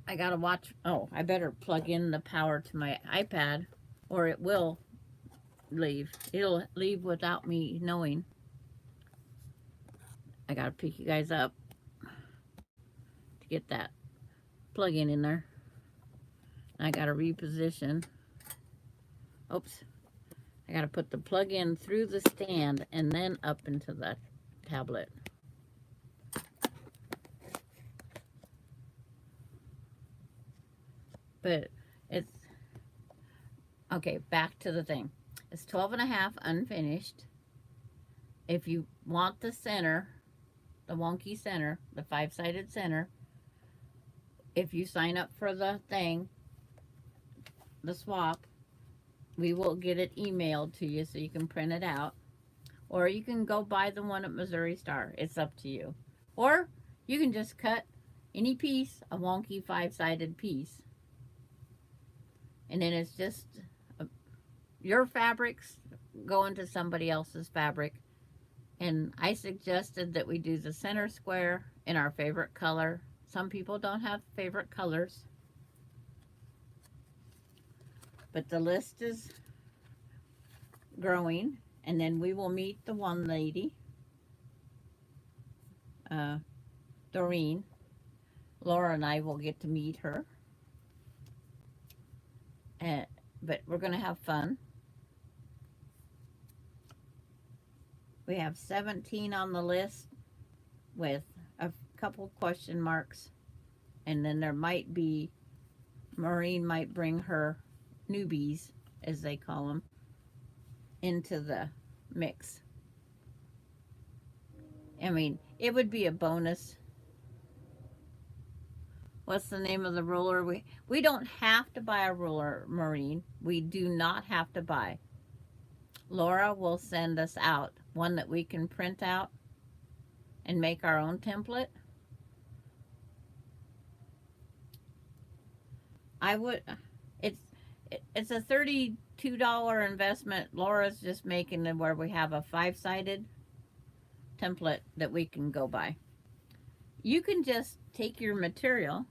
I gotta watch. Oh, I better plug in the power to my iPad or it will leave. It'll leave without me knowing. I gotta pick you guys up to get that plug-in in there. I gotta reposition. Oops. I gotta put the plug-in through the stand and then up into the tablet. But it's okay. Back to the thing. It's 12.5 unfinished. If you want the center, the wonky center, the 5-sided center. If you sign up for the thing, the swap, we will get it emailed to you so you can print it out. Or you can go buy the one at Missouri Star. It's up to you. Or you can just cut any piece, a wonky 5-sided piece. And then it's just your fabrics go into somebody else's fabric. And I suggested that we do the center square in our favorite color. Some people don't have favorite colors. But the list is growing. And then we will meet the one lady, Doreen. Laura and I will get to meet her. But we're going to have fun. We have 17 on the list with a couple question marks. And then there might be, Maureen might bring her newbies, as they call them, into the mix. I mean, it would be a bonus. What's the name of the ruler? We don't have to buy a ruler, Maureen. We do not have to buy. Laura will send us out one that we can print out and make our own template. It's a $32 investment. Laura's just making it where we have a 5-sided template that we can go by. You can just take your material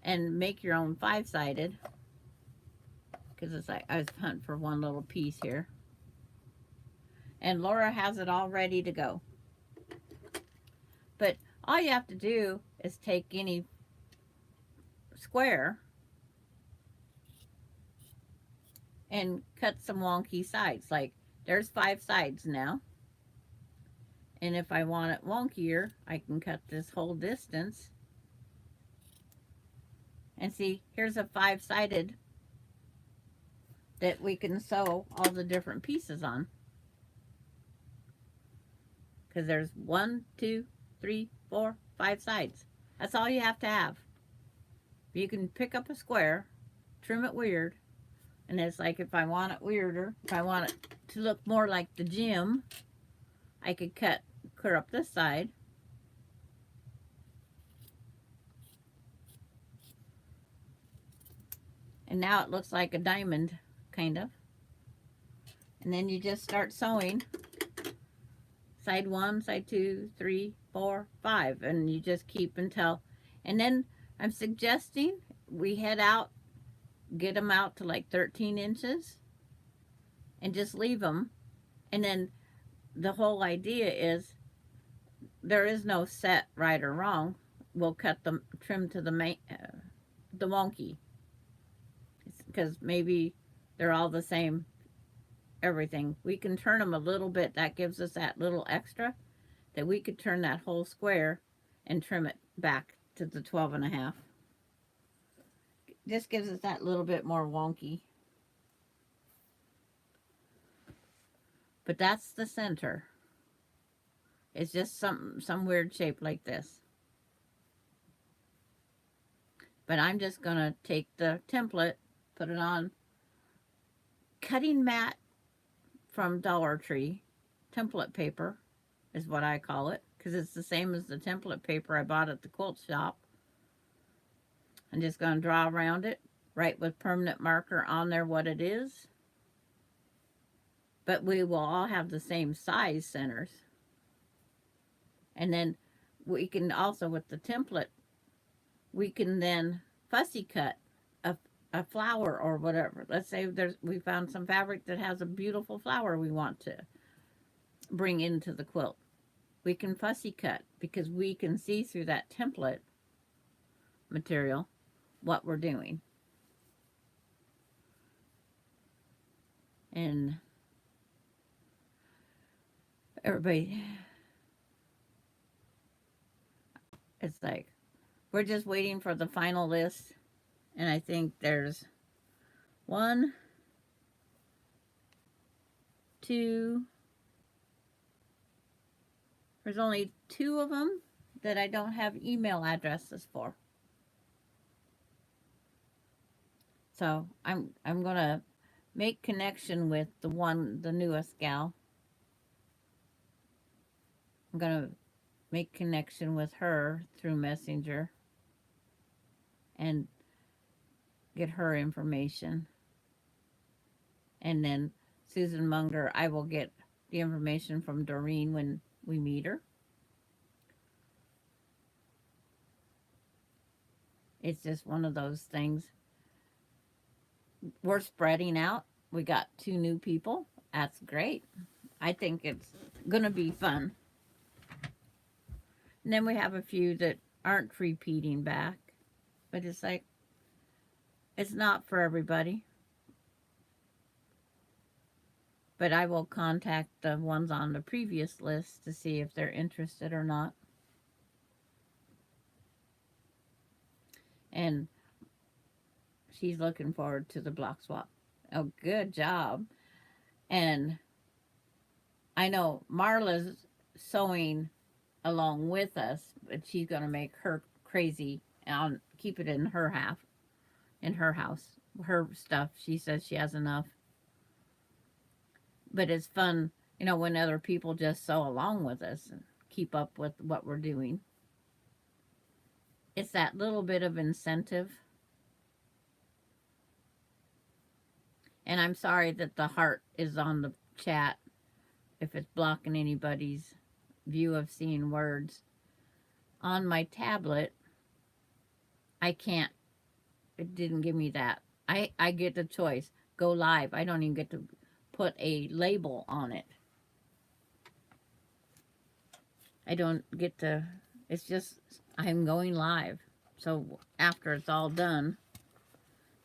and make your own 5-sided, because it's like I was hunting for one little piece here. And Laura has it all ready to go. But all you have to do is take any square and cut some wonky sides. Like, there's 5 sides now. And if I want it wonkier, I can cut this whole distance. And see, here's a 5-sided that we can sew all the different pieces on. Because there's 1, 2, 3, 4, 5 sides. That's all you have to have. You can pick up a square, trim it weird, and it's like, if I want it weirder, if I want it to look more like the gym, I could clear up this side. And now it looks like a diamond, kind of. And then you just start sewing. Side 1, side 2, 3, 4, 5. And you just keep until... And then I'm suggesting we head out, get them out to like 13 inches. And just leave them. And then the whole idea is there is no set right or wrong. We'll cut them, trim to the wonky. Because maybe they're all the same, everything. We can turn them a little bit. That gives us that little extra that we could turn that whole square and trim it back to the 12.5. Just gives us that little bit more wonky. But that's the center. It's just some weird shape like this. But I'm just going to take the template, put it on cutting mat from Dollar Tree. Template paper is what I call it, because it's the same as the template paper I bought at the quilt shop. I'm just going to draw around it, write with permanent marker on there what it is. But we will all have the same size centers. And then we can also, with the template, we can then fussy cut a flower or whatever. Let's say we found some fabric that has a beautiful flower we want to bring into the quilt. We can fussy cut because we can see through that template material what we're doing. And everybody, it's like, we're just waiting for the final list. And I think there's 1, 2, There's only 2 of them that I don't have email addresses for. So I'm gonna make connection with the newest gal. I'm gonna make connection with her through Messenger and get her information. And then Susan Munger, I will get the information from Doreen when we meet her. It's just one of those things. We're spreading out. We got 2 new people. That's great. I think it's going to be fun. And then we have a few that aren't repeating back. But it's like, it's not for everybody. But I will contact the ones on the previous list to see if they're interested or not. And she's looking forward to the block swap. Oh, good job. And I know Marla's sewing along with us, but she's going to make her crazy and keep it in her half, in her house. Her stuff, she says she has enough. But it's fun, you know, when other people just sew along with us and keep up with what we're doing. It's that little bit of incentive. And I'm sorry that the heart is on the chat if it's blocking anybody's view of seeing words. On my tablet, I can't. It didn't give me that. I get the choice. Go live. I don't even get to put a label on it. I don't get to. It's just I'm going live. So after it's all done,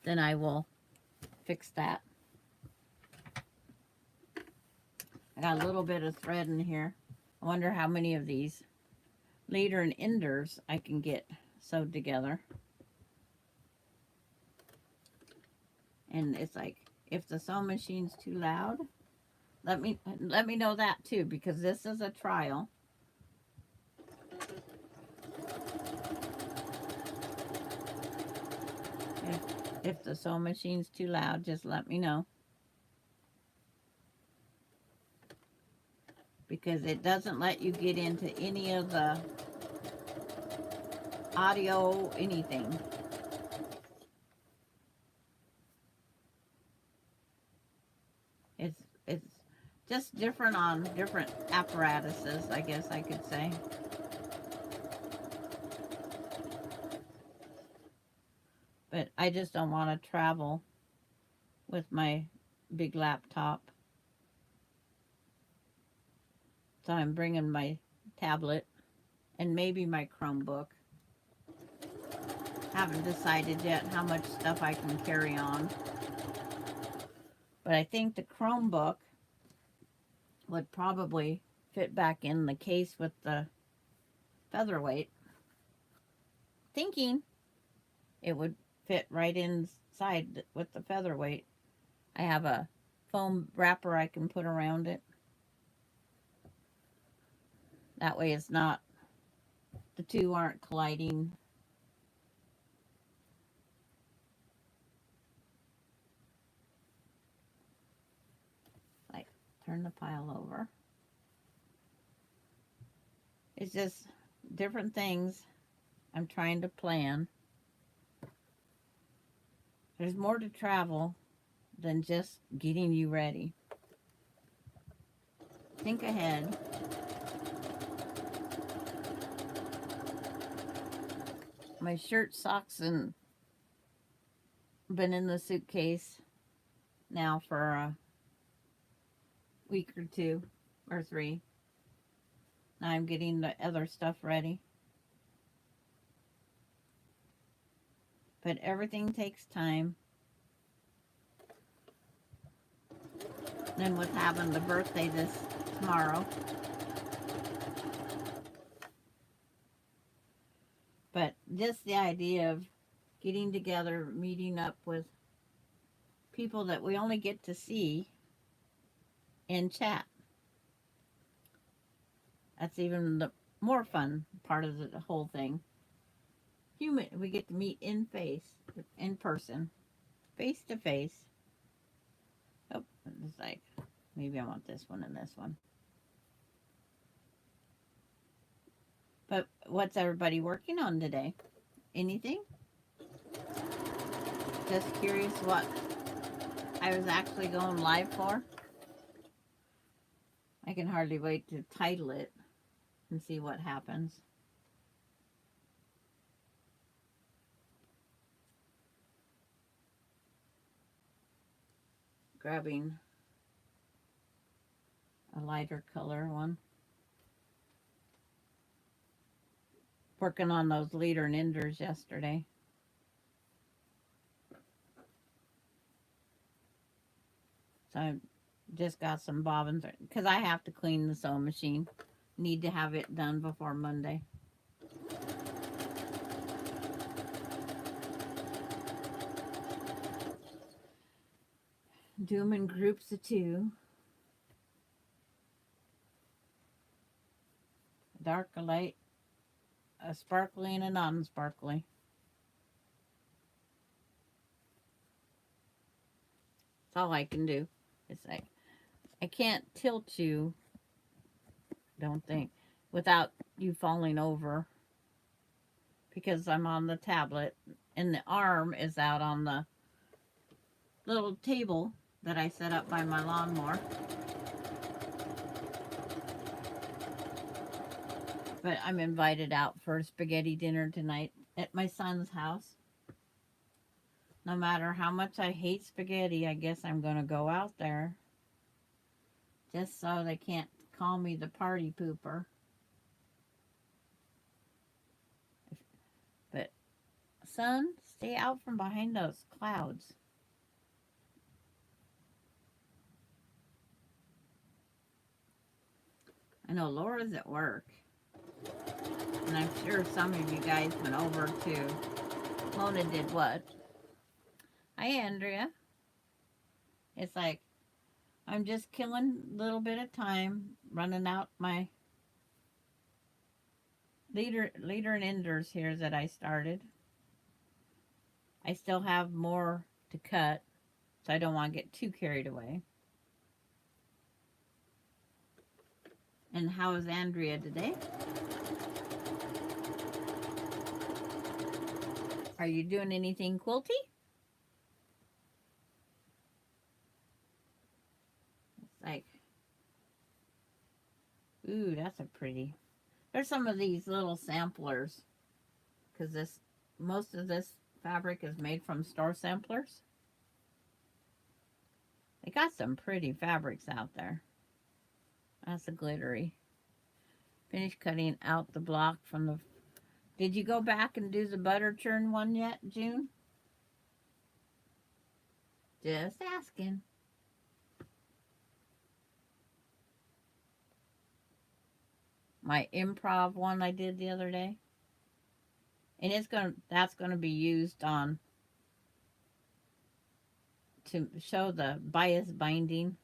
then I will fix that. I got a little bit of thread in here. I wonder how many of these leader and enders I can get sewed together. And it's like, if the sewing machine's too loud, let me know that too, because this is a trial. If the sewing machine's too loud, just let me know. Because it doesn't let you get into any of the audio, anything. It's just different on different apparatuses, I guess I could say. But I just don't want to travel with my big laptop. So I'm bringing my tablet and maybe my Chromebook. Haven't decided yet how much stuff I can carry on. But I think the Chromebook would probably fit back in the case with the featherweight. Thinking it would fit right inside with the featherweight. I have a foam wrapper I can put around it. That way it's not, the two aren't colliding. Like, turn the pile over. It's just different things I'm trying to plan. There's more to travel than just getting you ready. Think ahead. My shirt, socks, and been in the suitcase now for a week or 2 or 3. Now I'm getting the other stuff ready. But everything takes time. Then with having the birthday tomorrow. But just the idea of getting together, meeting up with people that we only get to see in chat. That's even the more fun part of the whole thing. Human, we get to meet in person, face to face. Oh, it's like, maybe I want this one and this one. But what's everybody working on today? Anything? Just curious what I was actually going live for. I can hardly wait to title it and see what happens. Grabbing a lighter color one. Working on those leader and enders yesterday. So I just got some bobbins because I have to clean the sewing machine. Need to have it done before Monday. Do them in groups of 2. Dark, a light, a sparkly, and a non-sparkly. That's all I can do. It's like, I can't tilt you, don't think, without you falling over because I'm on the tablet and the arm is out on the little table that I set up by my lawnmower. But I'm invited out for a spaghetti dinner tonight at my son's house. No matter how much I hate spaghetti, I guess I'm going to go out there. Just so they can't call me the party pooper. But, son, stay out from behind those clouds. I know Laura's at work. And I'm sure some of you guys went over to Mona Did What. Hi, Andrea. It's like, I'm just killing a little bit of time, running out my leader and enders here that I started. I still have more to cut, so I don't want to get too carried away. And how is Andrea today? Are you doing anything quilty? It's like, ooh, that's a pretty. There's some of these little samplers, because most of this fabric is made from store samplers. They got some pretty fabrics out there. That's a glittery. Finish cutting out the block from the... Did you go back and do the butter churn one yet, June? Just asking. My improv one I did the other day. And that's gonna be used on to show the bias binding.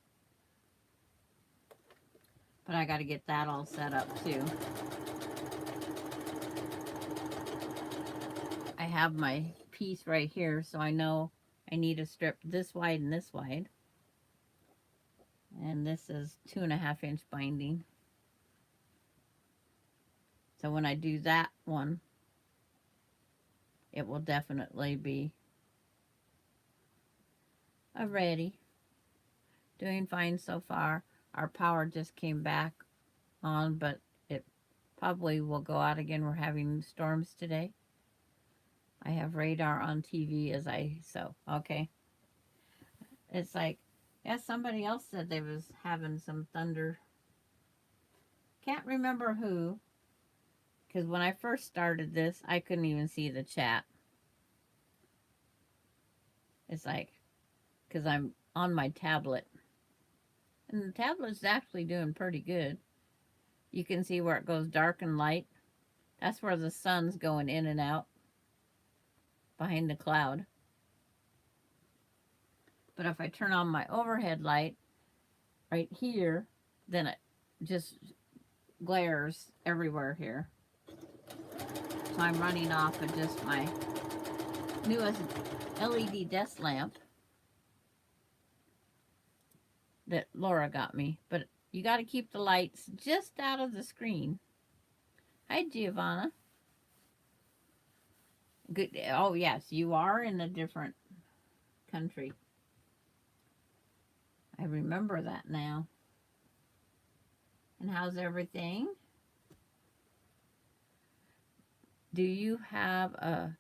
But I got to get that all set up too. I have my piece right here, so I know I need a strip this wide and this wide. And this is 2.5 inch binding. So when I do that one, it will definitely be ready. Doing fine so far. Our power just came back on, but it probably will go out again. We're having storms today. I have radar on TV as I sew. Okay. It's like, yeah, somebody else said they was having some thunder. Can't remember who. Because when I first started this, I couldn't even see the chat. It's like, because I'm on my tablet. And the tablet's actually doing pretty good. You can see where it goes dark and light. That's where the sun's going in and out behind the cloud. But if I turn on my overhead light right here, then it just glares everywhere here. So I'm running off of just my newest LED desk lamp that Laura got me. But you got to keep the lights just out of the screen. Hi, Giovanna. Good. Oh, yes, you are in a different country. I remember that now. And how's everything? Do you have a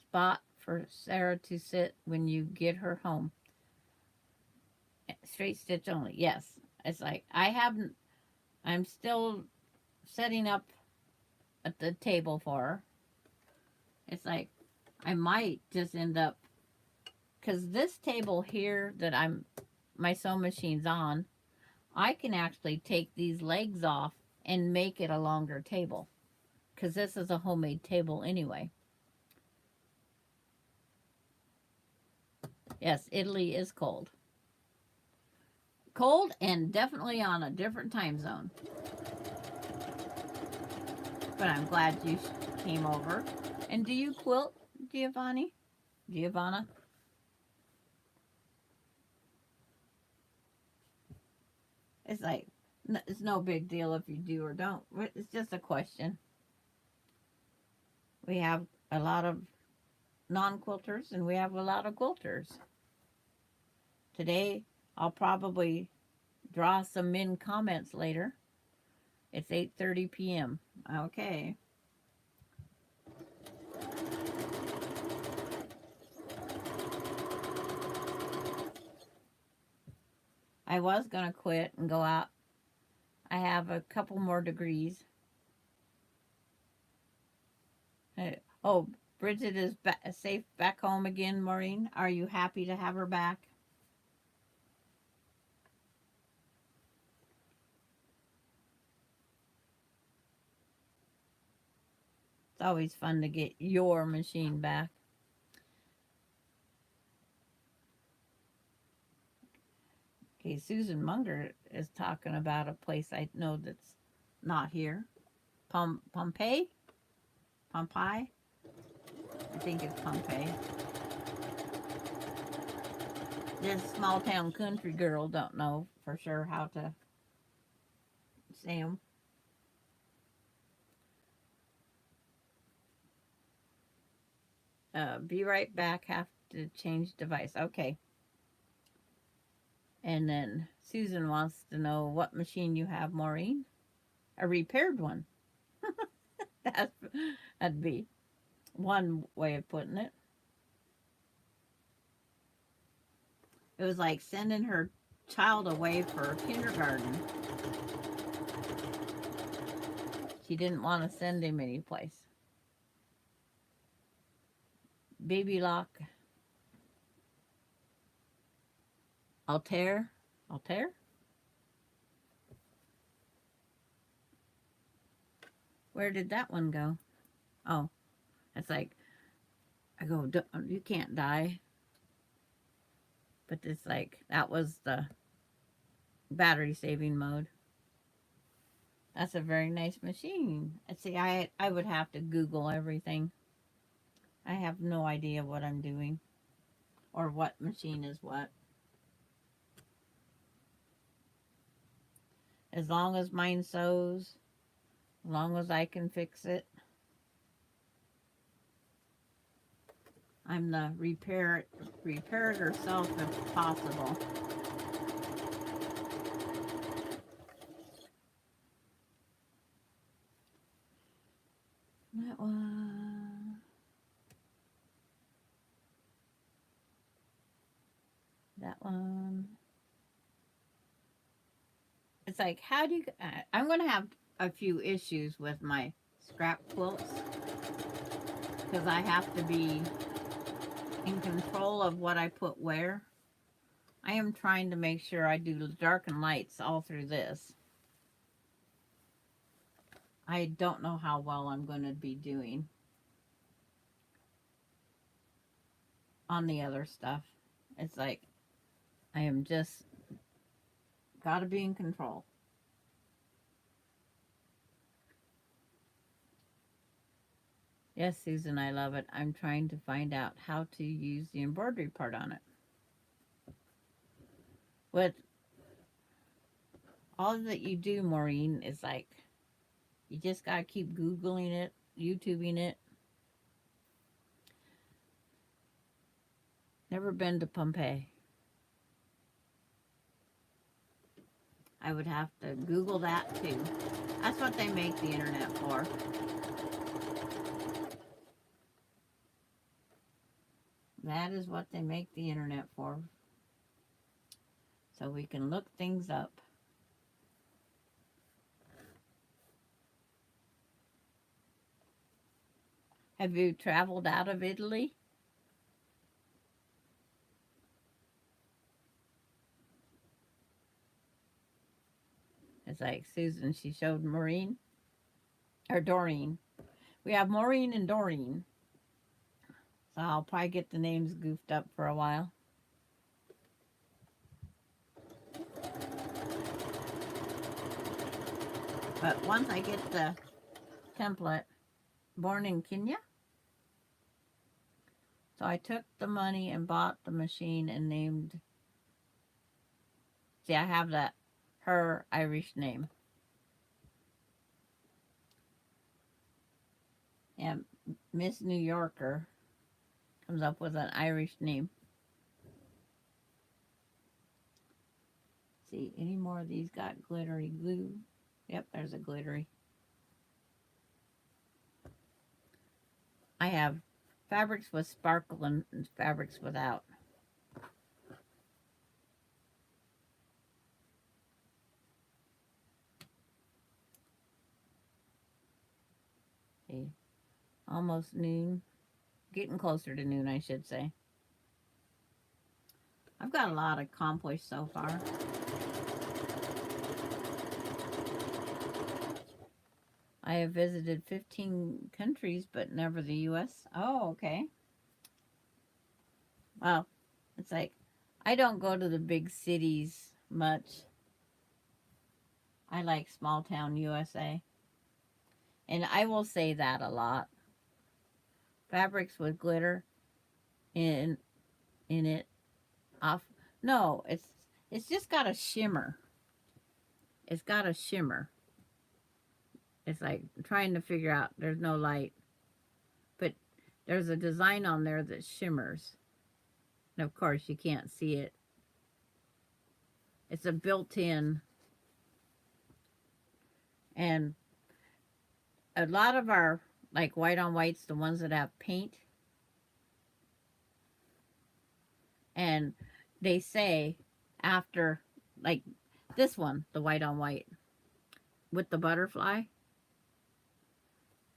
spot for Sarah to sit when you get her home? Straight stitch only. Yes. It's like I haven't, I'm still setting up at the table for her. It's like I might just end up, because this table here that my sewing machine's on, I can actually take these legs off and make it a longer table, because this is a homemade table anyway. Yes, Italy is cold. Cold and definitely on a different time zone. But I'm glad you came over. And do you quilt, Giovanna? It's like, it's no big deal if you do or don't. It's just a question. We have a lot of non-quilters and we have a lot of quilters. Today, I'll probably draw some min comments later. It's 8:30 p.m. Okay. I was going to quit and go out. I have a couple more degrees. Oh, Bridget is safe back home again, Maureen. Are you happy to have her back? It's always fun to get your machine back. Okay, Susan Munger is talking about a place I know that's not here. Pompeii? Pompeii? I think it's Pompeii. This small town country girl don't know for sure how to say them. Be right back. Have to change device. Okay. And then Susan wants to know what machine you have, Maureen. A repaired one. That'd be one way of putting it. It was like sending her child away for kindergarten. She didn't want to send him anyplace. Baby lock. Altair. Where did that one go? Oh, it's like, I go, you can't die. But it's like, that was the battery saving mode. That's a very nice machine. See, I would have to Google everything. I have no idea what I'm doing or what machine is what. As long as mine sews, as long as I can fix it. I'm the repair it herself if possible. That one. That one. It's like, how do you... I'm going to have a few issues with my scrap quilts because I have to be in control of what I put where. I am trying to make sure I do dark and lights all through this. I don't know how well I'm going to be doing on the other stuff. It's like, I am just got to be in control. Yes, Susan, I love it. I'm trying to find out how to use the embroidery part on it. With all that you do, Maureen, is like you just gotta keep Googling it, YouTubing it. Never been to Pompeii. I would have to Google that too. That's what they make the internet for. That is what they make the internet for. So we can look things up. Have you traveled out of Italy? It's like Susan, she showed Maureen or Doreen. We have Maureen and Doreen. So I'll probably get the names goofed up for a while. But once I get the template, born in Kenya. So I took the money and bought the machine and named. See, I have that her Irish name. And Miss New Yorker comes up with an Irish name. See, any more of these got glittery glue? Yep, there's a glittery. I have fabrics with sparkle and fabrics without. See, almost noon. Getting closer to noon, I should say. I've got a lot accomplished so far. I have visited 15 countries, but never the U.S. Oh, okay. Well, it's like I don't go to the big cities much. I like small town USA. And I will say that a lot. Fabrics with glitter in it off. No, it's just got a shimmer. It's got a shimmer. It's like trying to figure out there's no light. But there's a design on there that shimmers. And of course you can't see it. It's a built-in. And a lot of our like white on whites, the ones that have paint, and they say after like this one, the white on white with the butterfly,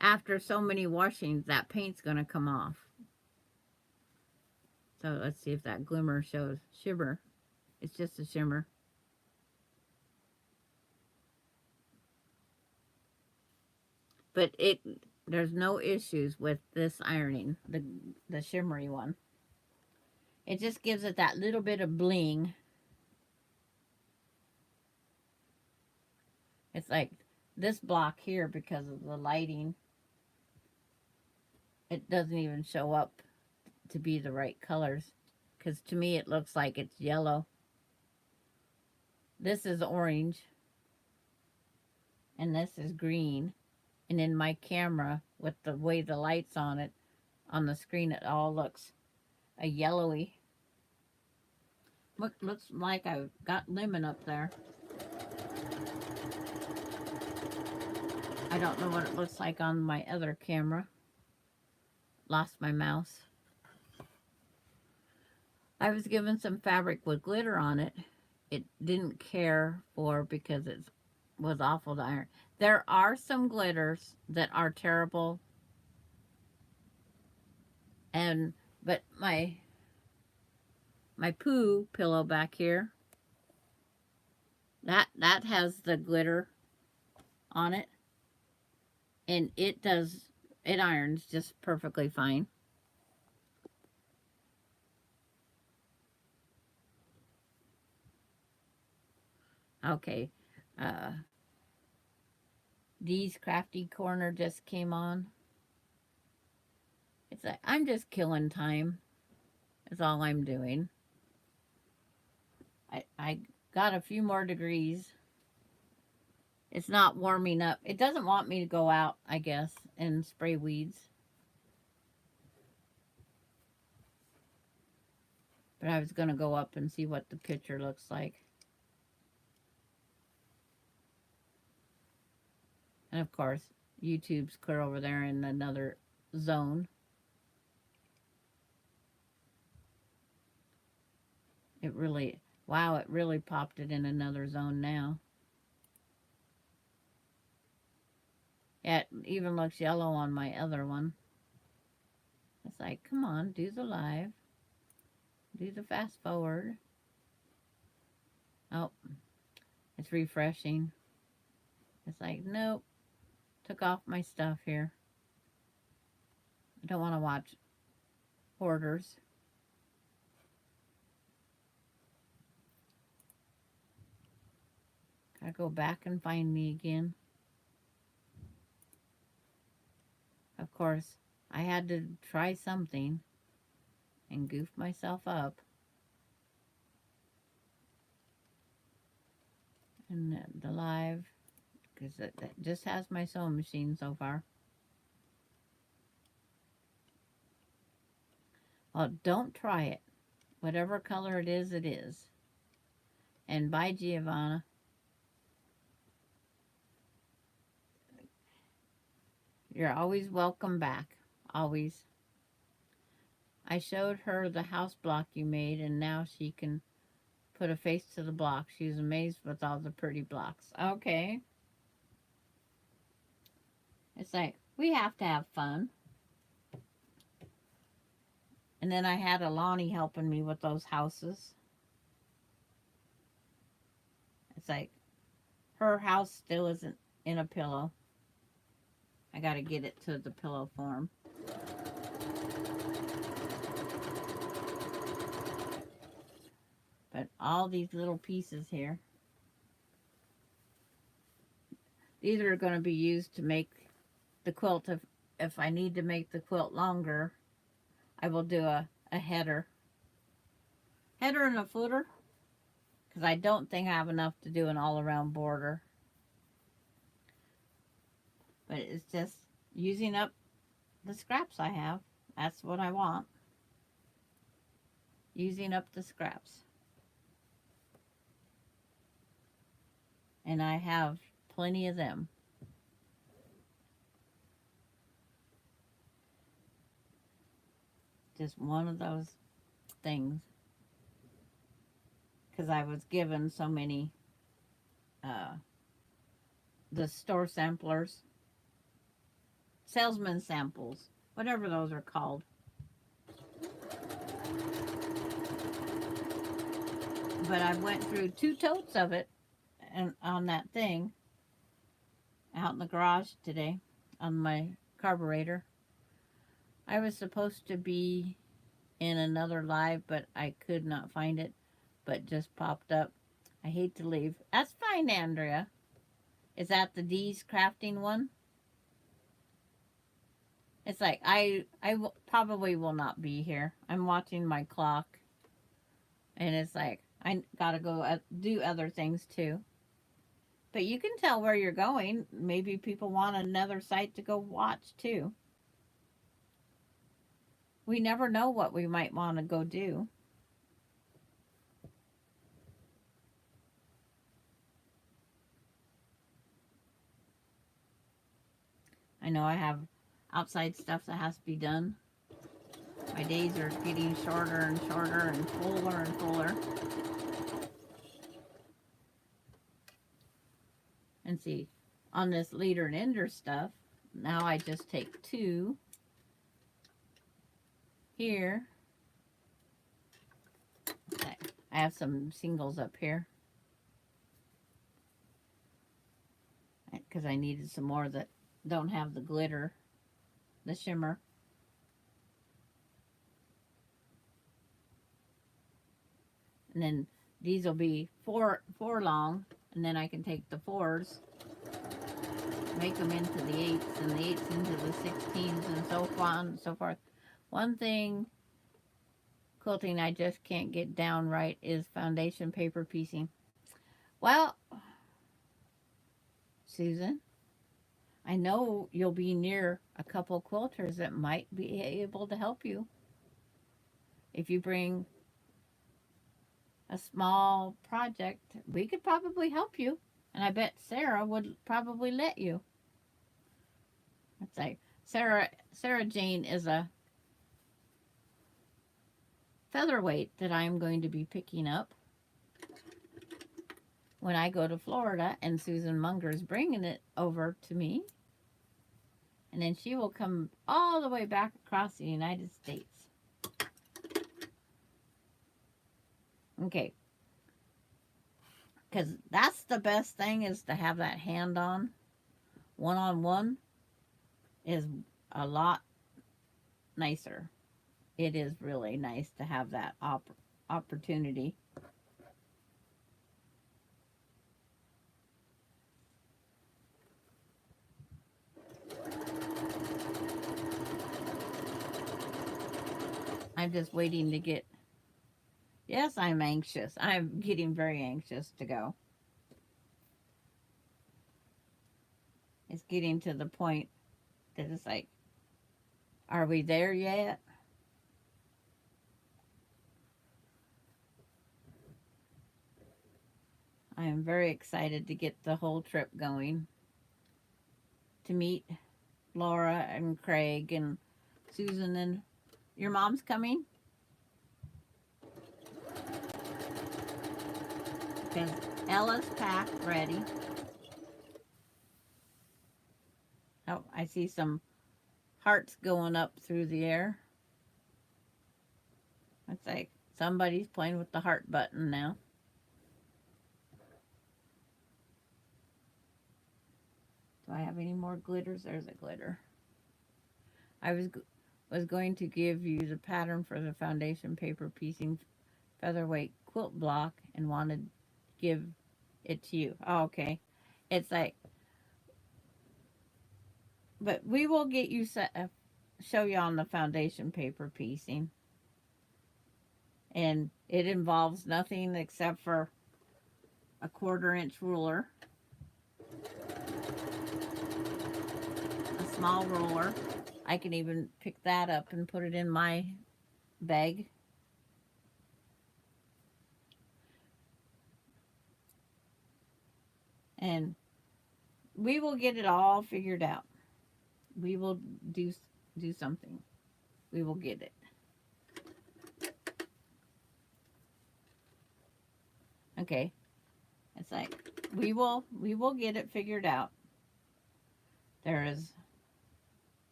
after so many washings that paint's going to come off. So let's see if that glimmer shows shimmer. It's just a shimmer. But there's no issues with this ironing, the shimmery one. It just gives it that little bit of bling. It's like this block here, because of the lighting, it doesn't even show up to be the right colors. Because to me it looks like it's yellow. This is orange. And this is green. And in my camera, with the way the light's on it, on the screen, it all looks a yellowy. Looks like I've got lemon up there. I don't know what it looks like on my other camera. Lost my mouse. I was given some fabric with glitter on it. It didn't care for because it was awful to iron. There are some glitters that are terrible. But my poo pillow back here, that has the glitter on it. And it irons just perfectly fine. Okay. Dee's Crafty Corner just came on. It's like, I'm just killing time. That's all I'm doing. I got a few more degrees. It's not warming up. It doesn't want me to go out, I guess, and spray weeds. But I was going to go up and see what the picture looks like. And of course, YouTube's clear over there in another zone. It really, wow, it really popped it in another zone now. Yeah, it even looks yellow on my other one. It's like, come on, do the live. Do the fast forward. Oh, it's refreshing. It's like, nope. Took off my stuff here. I don't want to watch hoarders. Gotta go back and find me again. Of course, I had to try something and goof myself up. And the live, because that just has my sewing machine so far. Well, don't try it. Whatever color it is, it is. And bye, Giovanna. You're always welcome back. Always. I showed her the house block you made, and now she can put a face to the block. She's amazed with all the pretty blocks. Okay. It's like, we have to have fun. And then I had Alani helping me with those houses. It's like, her house still isn't in a pillow. I got to get it to the pillow form. But all these little pieces here, these are going to be used to make the quilt. If I need to make the quilt longer, I will do a header. Header and a footer. Because I don't think I have enough to do an all-around border. But it's just using up the scraps I have. That's what I want. Using up the scraps. And I have plenty of them. Just one of those things. Because I was given so many the store samplers. Salesman samples, whatever those are called. But I went through 2 totes of it and on that thing out in the garage today on my carburetor. I was supposed to be in another live, but I could not find it, but just popped up. I hate to leave. That's fine, Andrea. Is that the D's crafting one? It's like, I probably will not be here. I'm watching my clock. And it's like, I gotta go do other things too. But you can tell where you're going. Maybe people want another site to go watch too. We never know what we might want to go do. I know I have outside stuff that has to be done. My days are getting shorter and shorter and fuller and fuller. And see, on this leader and ender stuff, now I just take 2 here. Okay. I have some singles up here. Because I needed some more that don't have the glitter, the shimmer. And then these will be four long, and then I can take the 4s, make them into the 8s, and the 8s into the 16s, and so on and so forth. One thing quilting I just can't get down right is foundation paper piecing. Well, Susan, I know you'll be near a couple quilters that might be able to help you. If you bring a small project, we could probably help you. And I bet Sarah would probably let you. Let's say Sarah Jane is a featherweight that I'm going to be picking up when I go to Florida, and Susan Munger's bringing it over to me. And then she will come all the way back across the United States. Okay. Because that's the best thing, is to have that hand-on. One-on-one is a lot nicer. It is really nice to have that opportunity. I'm just waiting to get... Yes, I'm anxious. I'm getting very anxious to go. It's getting to the point that it's like, are we there yet? I am very excited to get the whole trip going. To meet Laura and Craig and Susan. And your mom's coming? Because Ella's packed, ready. Oh, I see some hearts going up through the air. It's like somebody's playing with the heart button now. Do I have any more glitters? There's a glitter. I was going to give you the pattern for the foundation paper piecing featherweight quilt block and wanted to give it to you. Oh, okay. It's like, but we will get you set, show you on the foundation paper piecing. And it involves nothing except for a 1/4-inch ruler, a small ruler. I can even pick that up and put it in my bag. And we will get it all figured out. We will do something. We will get it. Okay. It's like we will get it figured out. There is,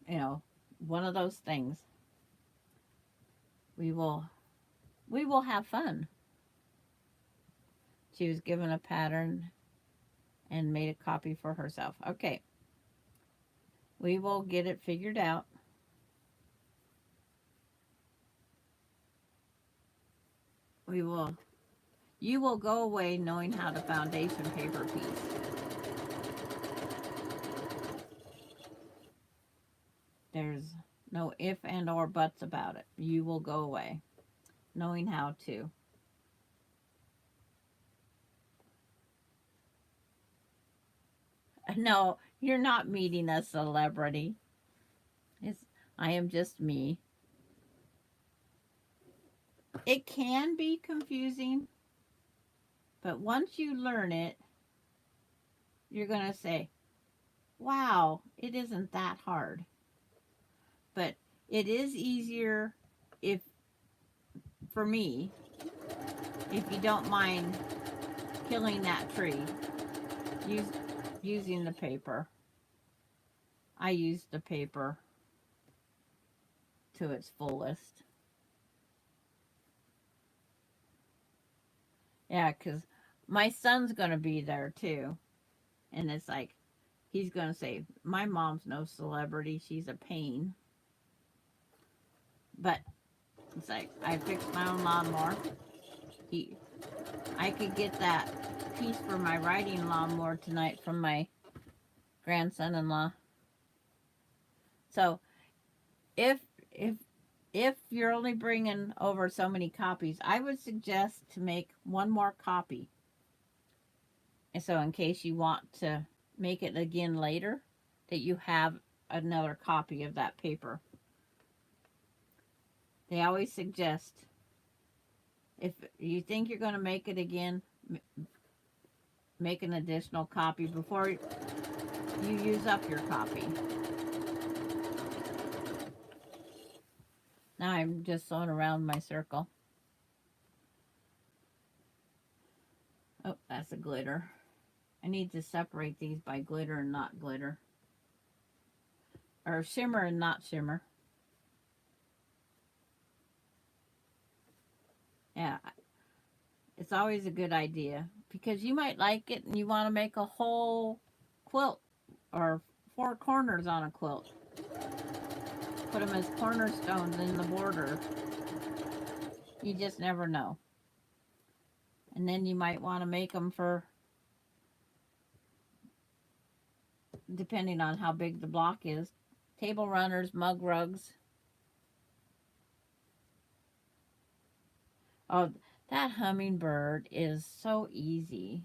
you know, one of those things. We will have fun. She was given a pattern and made a copy for herself. Okay. We will get it figured out. You will go away knowing how to foundation paper piece. There's no if and or buts about it. You will go away knowing how to. No, you're not meeting a celebrity. I am just me. It can be confusing, but once you learn it, you're going to say, wow, it isn't that hard. But it is easier for me, if you don't mind killing that tree, using the paper. I use the paper to its fullest. Yeah, because my son's going to be there too. And it's like, he's going to say, my mom's no celebrity. She's a pain. But it's like, I fixed my own lawnmower. I could get that piece for my riding lawnmower tonight from my grandson-in-law. So if if if you're only bringing over so many copies, I would suggest to make one more copy. And so in case you want to make it again later, that you have another copy of that paper. They always suggest if you think you're going to make it again, make an additional copy before you use up your copy. Now I'm just sewing around my circle. Oh, that's a glitter. I need to separate these by glitter and not glitter. Or shimmer and not shimmer. Yeah, it's always a good idea because you might like it and you want to make a whole quilt or 4 corners on a quilt. Put them as cornerstones in the border. You just never know. And then you might want to make them for, depending on how big the block is, table runners, mug rugs. Oh, that hummingbird is so easy.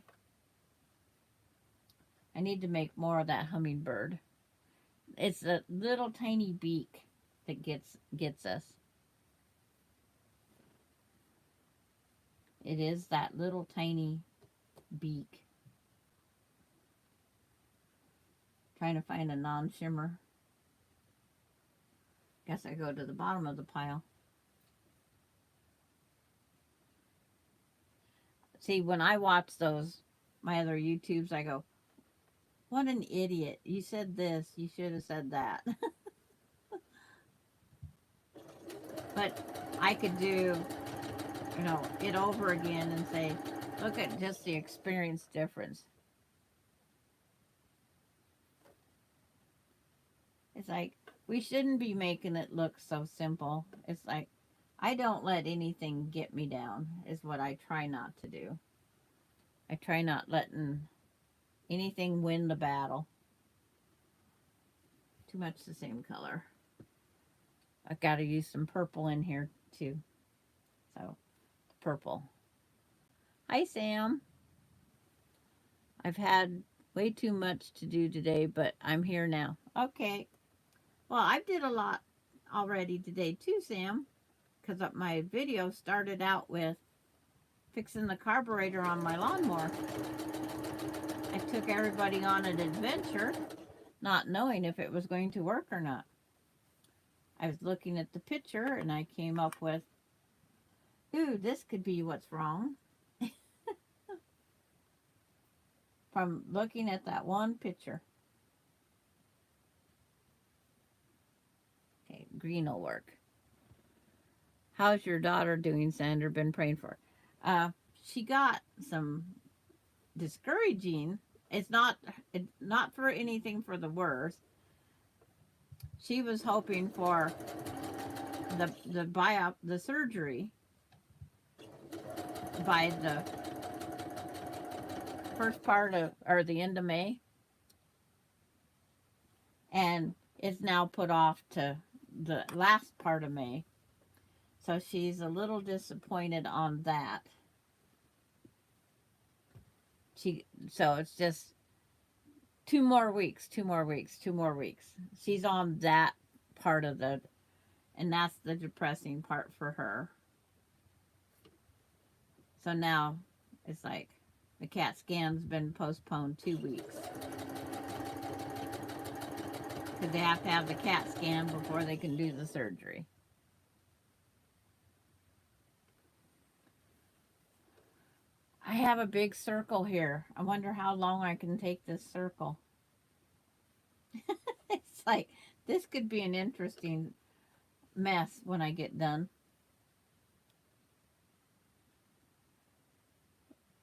I need to make more of that hummingbird. It's a little tiny beak that gets us. It is that little tiny beak. Trying to find a non-shimmer. Guess I go to the bottom of the pile. See, when I watch those, my other YouTubes, I go, what an idiot. You said this. You should have said that. But I could do, it over again and say, look at just the experience difference. It's like, we shouldn't be making it look so simple. It's like, I don't let anything get me down, is what I try not to do. I try not letting anything win the battle. Too much the same color. I've got to use some purple in here too. So, purple. Hi, Sam. I've had way too much to do today, but I'm here now. Okay. Well, I did a lot already today too, Sam, because my video started out with fixing the carburetor on my lawnmower. I took everybody on an adventure, not knowing if it was going to work or not. I was looking at the picture and I came up with, ooh, this could be what's wrong. From looking at that one picture. Okay, green will work. How's your daughter doing, Sandra? Been praying for her. She got some discouraging. It's not for anything for the worse. She was hoping for the surgery by the first part of, or the end of May, and it's now put off to the last part of May. So she's a little disappointed on that. So it's just 2 more weeks. She's on that part of and that's the depressing part for her. So now it's like the CAT scan's been postponed 2 weeks. Because they have to have the CAT scan before they can do the surgery. I have a big circle here. I wonder how long I can take this circle. It's like, this could be an interesting mess when I get done.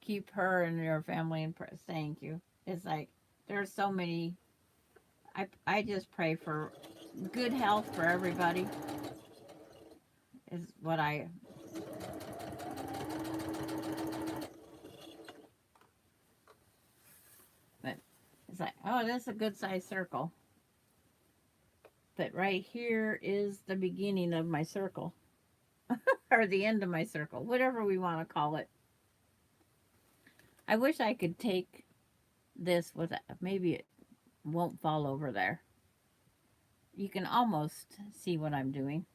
Keep her and your family in prayer. Thank you. It's like, there's so many. I just pray for good health for everybody. Is what I. But it's like, oh, that's a good sized circle. But right here is the beginning of my circle. Or the end of my circle, whatever we want to call it. I wish I could take this with, maybe it won't fall over there. You can almost see what I'm doing.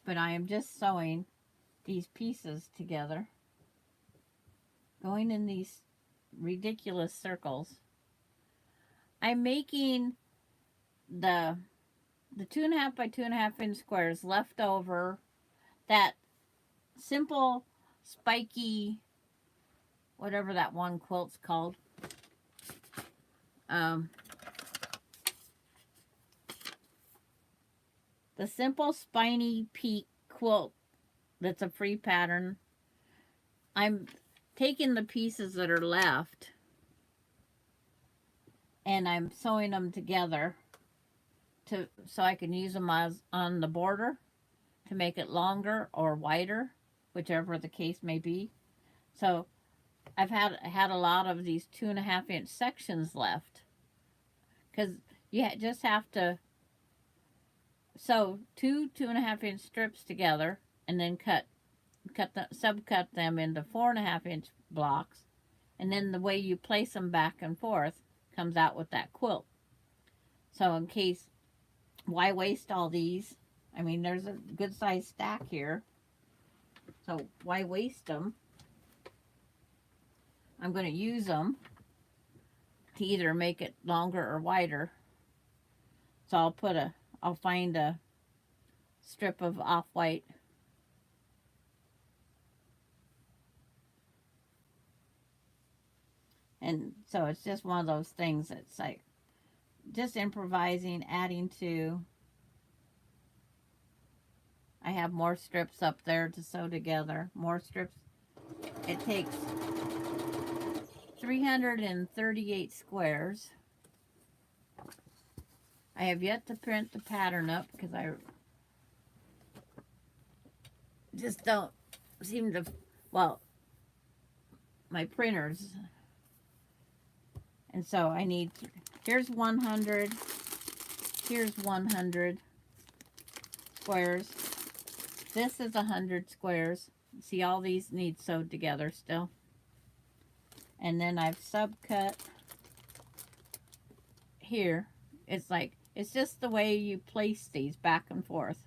But I am just sewing these pieces together, going in these ridiculous circles. I'm making the 2.5 by 2.5 inch squares left over that simple spiky, whatever that one quilt's called. The simple spiny peak quilt that's a free pattern. I'm taking the pieces that are left and I'm sewing them together so I can use them as on the border to make it longer or wider, whichever the case may be. So I've had a lot of these 2.5 inch sections left, because you just have to sew 2.5 inch strips together and then subcut them into 4.5 inch blocks, and then the way you place them back and forth comes out with that quilt. So in case, why waste all these? I mean, there's a good sized stack here, so why waste them? I'm going to use them to either make it longer or wider. So I'll find a strip of off-white and so it's just one of those things that's like just improvising, adding to. I have more strips up there to sew together. More strips. It takes 338 squares. I have yet to print the pattern up because I just don't seem to, well, my printers. And so I need, here's 100, here's 100 squares. This is 100 squares. See, all these need sewed together still. And then I've subcut here. It's like, it's just the way you place these back and forth.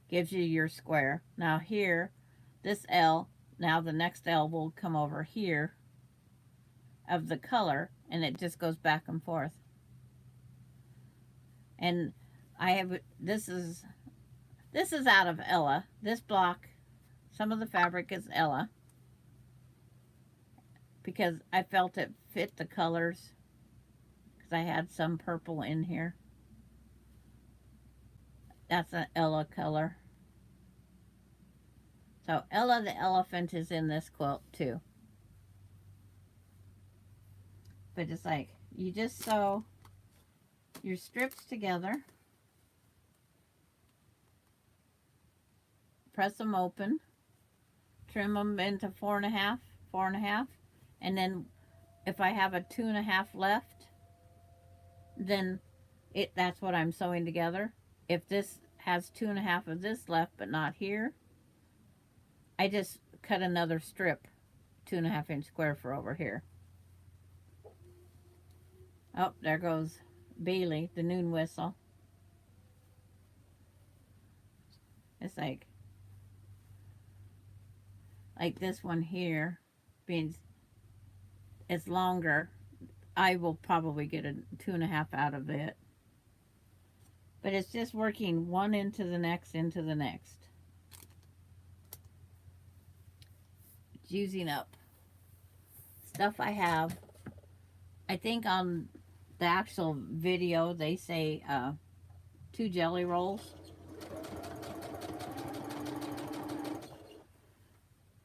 Gives you your square. Now here, this L, now the next L will come over here of the color, and it just goes back and forth. And I have, this is out of Ella. This block, some of the fabric is Ella, because I felt it fit the colors, because I had some purple in here. That's an Ella color. So Ella the elephant is in this quilt too. But it's like, you just sew your strips together, press them open, trim them into 4.5, and then if I have a 2.5 left, then that's what I'm sewing together. If this has 2.5 of this left but not here, I just cut another strip, 2.5 inch square for over here. Oh, there goes Bailey, the noon whistle. It's like this one here, being it's longer, I will probably get a 2.5 out of it. But it's just working one into the next, into the next. It's using up stuff I have. I think on the actual video they say 2 jelly rolls.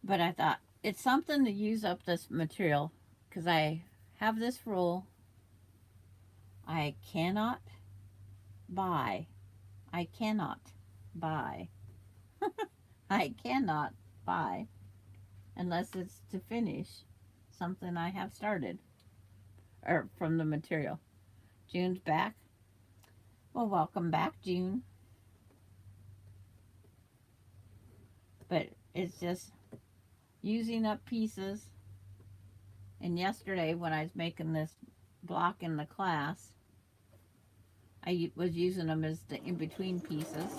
But I thought it's something to use up this material, because I have this rule. I cannot buy. I cannot buy unless it's to finish something I have started, or from the material. June's back. Well, welcome back, June. But it's just using up pieces. And yesterday when I was making this block in the class, I was using them as the in-between pieces.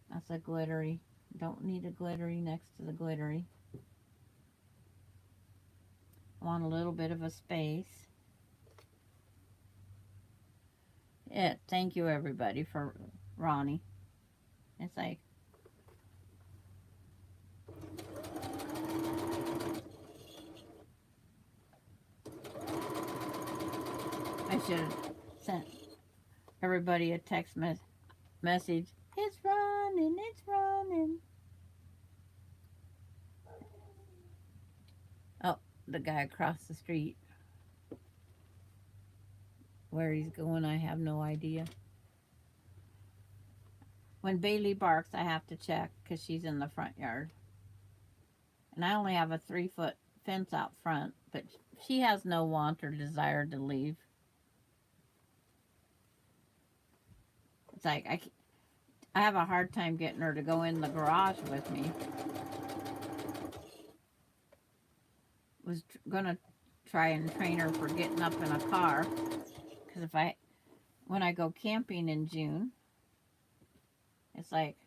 That's a glittery. Don't need a glittery next to the glittery. I want a little bit of a space. Yeah, thank you everybody for Ronnie. It's like, I should have sent everybody a text message. It's running, it's running. Oh, the guy across the street. Where he's going, I have no idea. When Bailey barks, I have to check because she's in the front yard. And I only have a 3-foot fence out front, but she has no want or desire to leave. It's like I have a hard time getting her to go in the garage with me. Was gonna try and train her for getting up in a car, because when I go camping in June, it's like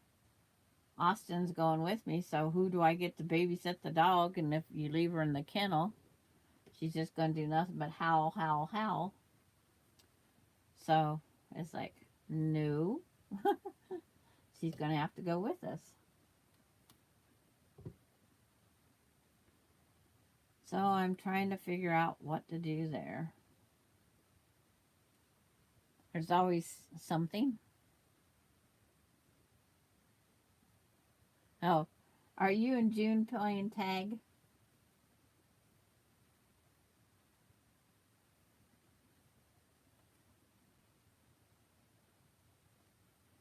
Austin's going with me, so who do I get to babysit the dog? And if you leave her in the kennel, she's just gonna do nothing but howl, howl, howl. So it's like, no. She's gonna have to go with us. So I'm trying to figure out what to do there. There's always something. Oh, are you and June playing tag?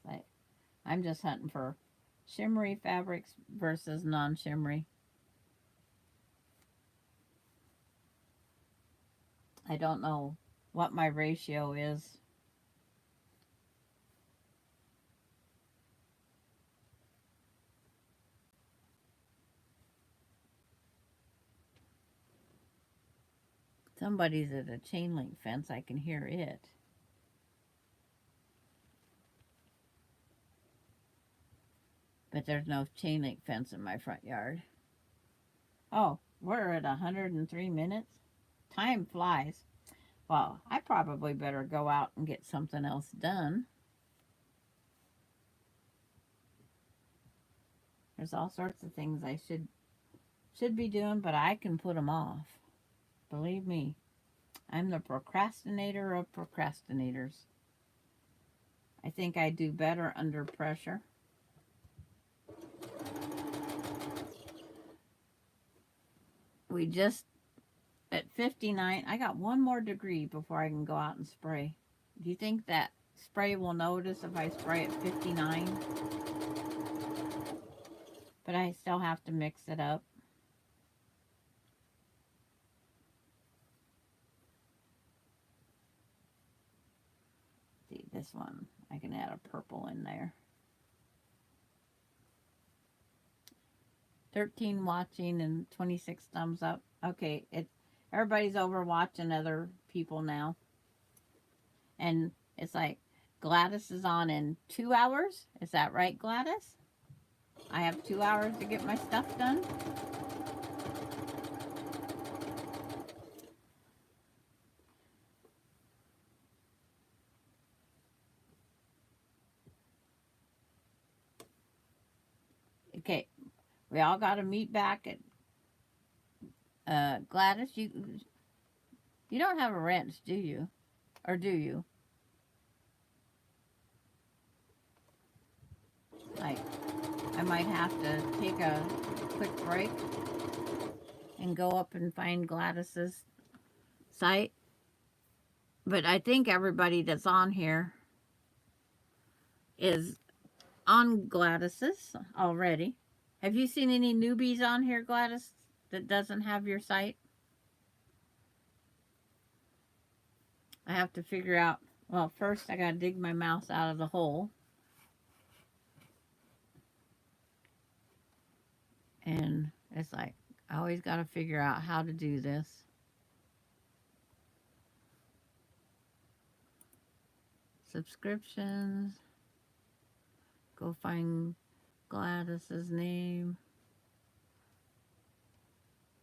Like, I'm just hunting for shimmery fabrics versus non-shimmery. I don't know what my ratio is. Somebody's at a chain link fence. I can hear it. But there's no chain link fence in my front yard. Oh, we're at 103 minutes. Time flies. Well, I probably better go out and get something else done. There's all sorts of things I should be doing, but I can put them off. Believe me, I'm the procrastinator of procrastinators. I think I do better under pressure. We just, at 59, I got one more degree before I can go out and spray. Do you think that spray will notice if I spray at 59? But I still have to mix it up. See, this one, I can add a purple in there. 13 watching and 26 thumbs up. Okay, everybody's over watching other people now. And it's like, Gladys is on in 2 hours. Is that right, Gladys? I have 2 hours to get my stuff done. Okay, we all got to meet back at Gladys. You don't have a wrench, do you? Or do you? Like, I might have to take a quick break and go up and find Gladys's site. But I think everybody that's on here is on Gladys's already. Have you seen any newbies on here, Gladys, that doesn't have your site? I have to figure out, well, first I gotta dig my mouse out of the hole. And it's like, I always gotta figure out how to do this. Subscriptions. Go find Gladys's name.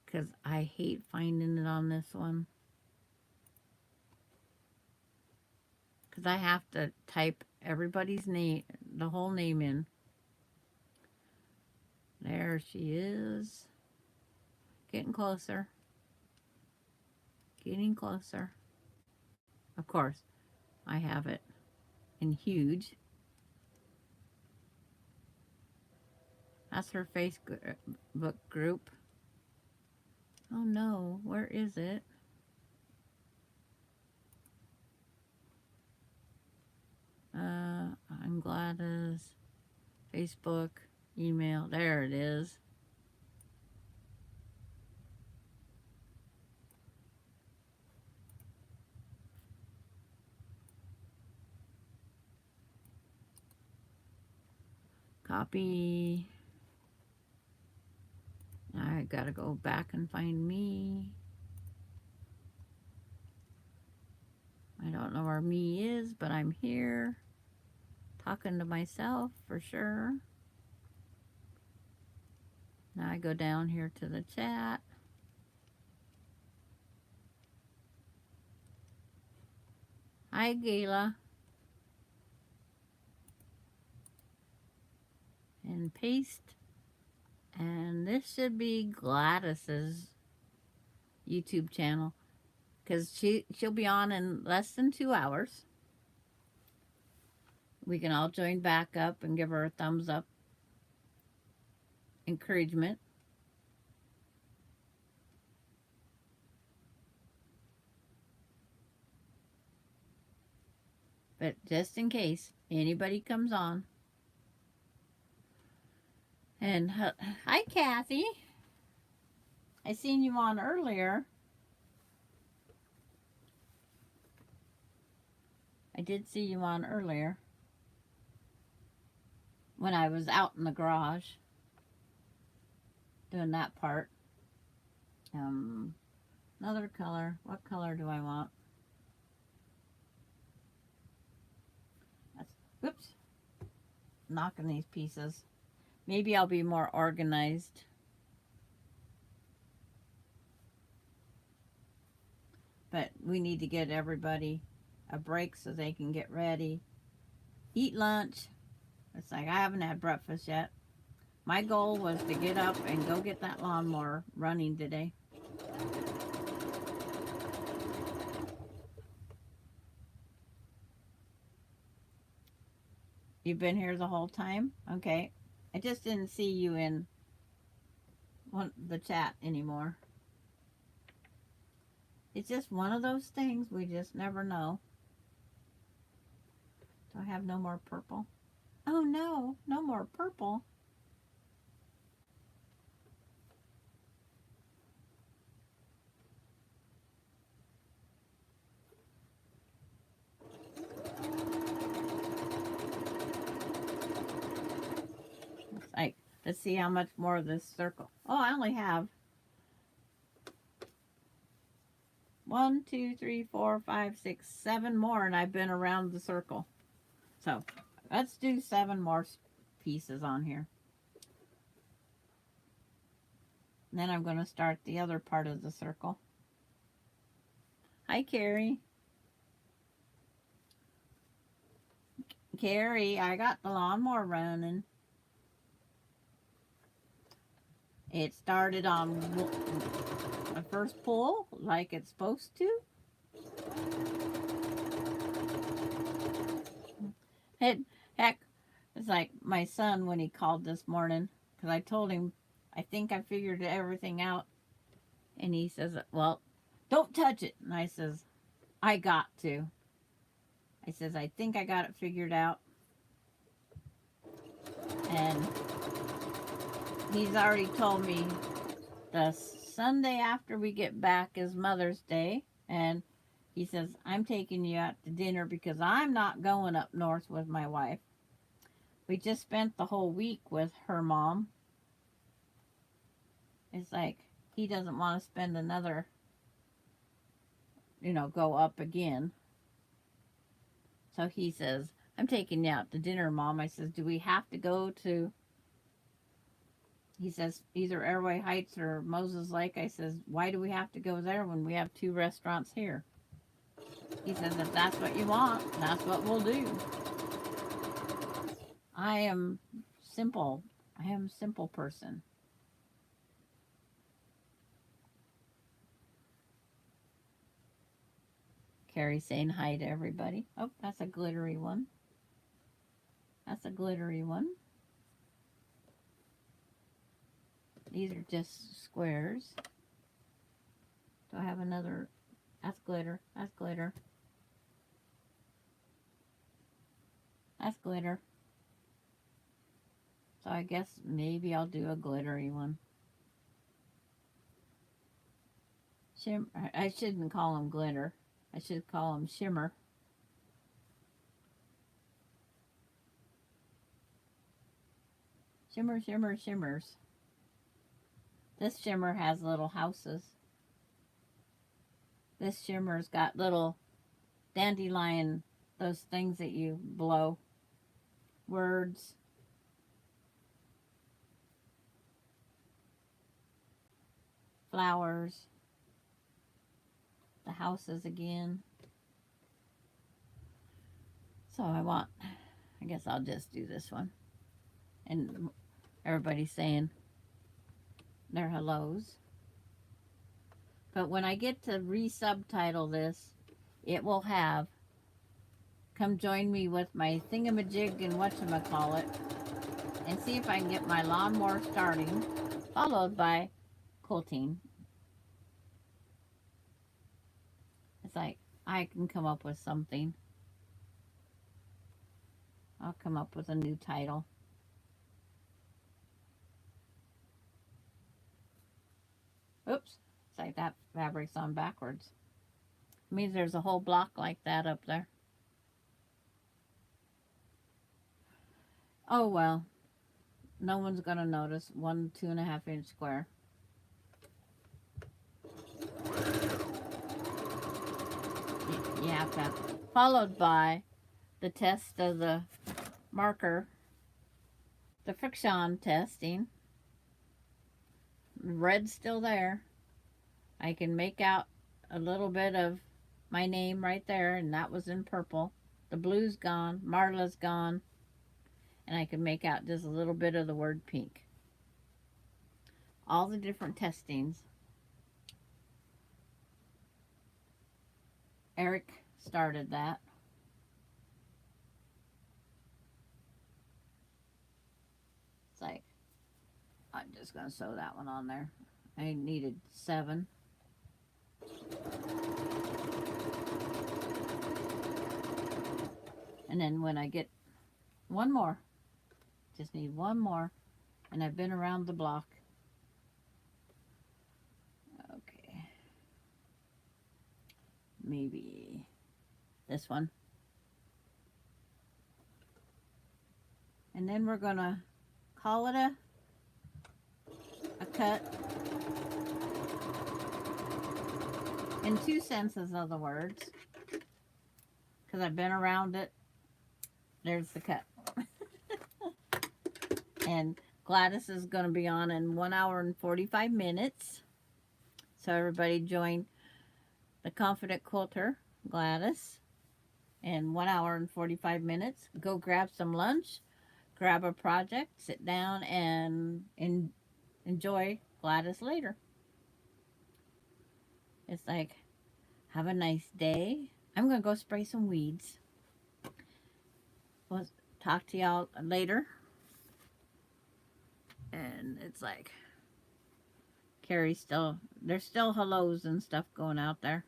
Because I hate finding it on this one. Because I have to type everybody's name, the whole name in. There she is. Getting closer. Getting closer. Of course, I have it in huge. That's her Facebook group. Oh no, where is it? I'm Gladys. Facebook, email. There it is. Copy. I gotta go back and find me. I don't know where me is, but I'm here. Talking to myself for sure. Now I go down here to the chat. Hi, Gayla. And paste. And this should be Gladys's YouTube channel. Because she'll be on in less than 2 hours. We can all join back up and give her a thumbs up. Encouragement. But just in case anybody comes on. And hi, Kathy. I seen you on earlier. I did see you on earlier. When I was out in the garage. Doing that part. Another color. What color do I want? Oops. Knocking these pieces. Maybe I'll be more organized. But we need to get everybody a break so they can get ready. Eat lunch. It's like I haven't had breakfast yet. My goal was to get up and go get that lawnmower running today. You've been here the whole time? Okay. I just didn't see you in the chat anymore. It's just one of those things we just never know. Do I have no more purple? Oh no, no more purple. Like, let's see how much more of this circle. Oh, I only have 1, 2, 3, 4, 5, 6, 7 more, and I've been around the circle. So let's do 7 more pieces on here. And then I'm going to start the other part of the circle. Hi, Carrie. Carrie, I got the lawnmower running. It started on the first pull like it's supposed to. Heck, it's like my son when he called this morning, because I told him I think I figured everything out, and he says, well, don't touch it. And I says, I got to. I says, I think I got it figured out. And he's already told me the Sunday after we get back is Mother's Day, and he says, I'm taking you out to dinner because I'm not going up north with my wife. We just spent the whole week with her mom. It's like he doesn't want to spend another, go up again. So he says, I'm taking you out to dinner, Mom. I says, do we have to go to, he says, either Airway Heights or Moses Lake? I says, why do we have to go there when we have 2 restaurants here? He says, if that's what you want, that's what we'll do. I am simple. I am a simple person. Carrie saying hi to everybody. Oh, that's a glittery one. That's a glittery one. These are just squares. Do I have another? That's glitter. That's glitter. That's glitter. So I guess maybe I'll do a glittery one. I shouldn't call them glitter. I should call them shimmer. Shimmer, shimmer, shimmers. This shimmer has little houses. This shimmer's got little dandelion, those things that you blow. Words. Flowers. The houses again. So I guess I'll just do this one. And everybody's saying their hellos. But when I get to re-subtitle this, it will have, come join me with my thingamajig and whatchamacallit, and see if I can get my lawnmower starting, followed by quilting. It's like, I can come up with something. I'll come up with a new title. Oops, it's like that fabric's on backwards. It means there's a whole block like that up there. Oh well, no one's gonna notice. 1 2.5 inch square. You have to have, followed by the test of the marker, the friction testing. Red's still there. I can make out a little bit of my name right there, and that was in purple. The blue's gone, Marla's gone, and I can make out just a little bit of the word pink. All the different testings. Eric started that. It's like, I'm just going to sew that one on there. I needed 7. And then when I get one more, just need one more, and I've been around the block. Okay. Maybe this one. And then we're going to call it a cut. In 2 senses of the words, because I've been around it. There's the cut. And Gladys is going to be on in 1 hour and 45 minutes. So everybody join the Confident Quilter, Gladys, in 1 hour and 45 minutes. Go grab some lunch, grab a project, sit down, and enjoy Gladys later. It's like, have a nice day. I'm going to go spray some weeds. We'll talk to y'all later. And it's like, Carrie's there's still hellos and stuff going out there.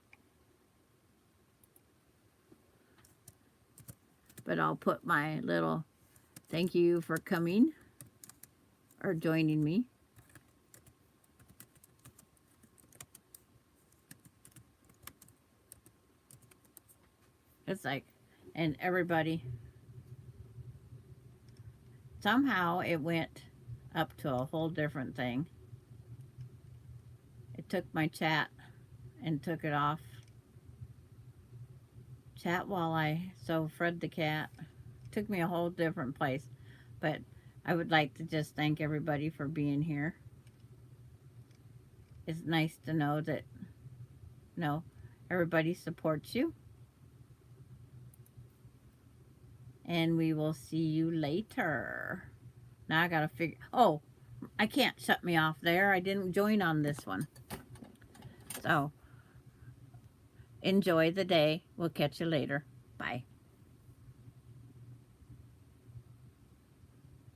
But I'll put my little thank you for coming or joining me It's like, and everybody, somehow it went up to a whole different thing. It took my chat and took it off. Chat while I so Fred the cat. Took me a whole different place. But I would like to just thank everybody for being here. It's nice to know that, everybody supports you. And we will see you later. Now I gotta figure. Oh, I can't shut me off there. I didn't join on this one. So, enjoy the day. We'll catch you later. Bye.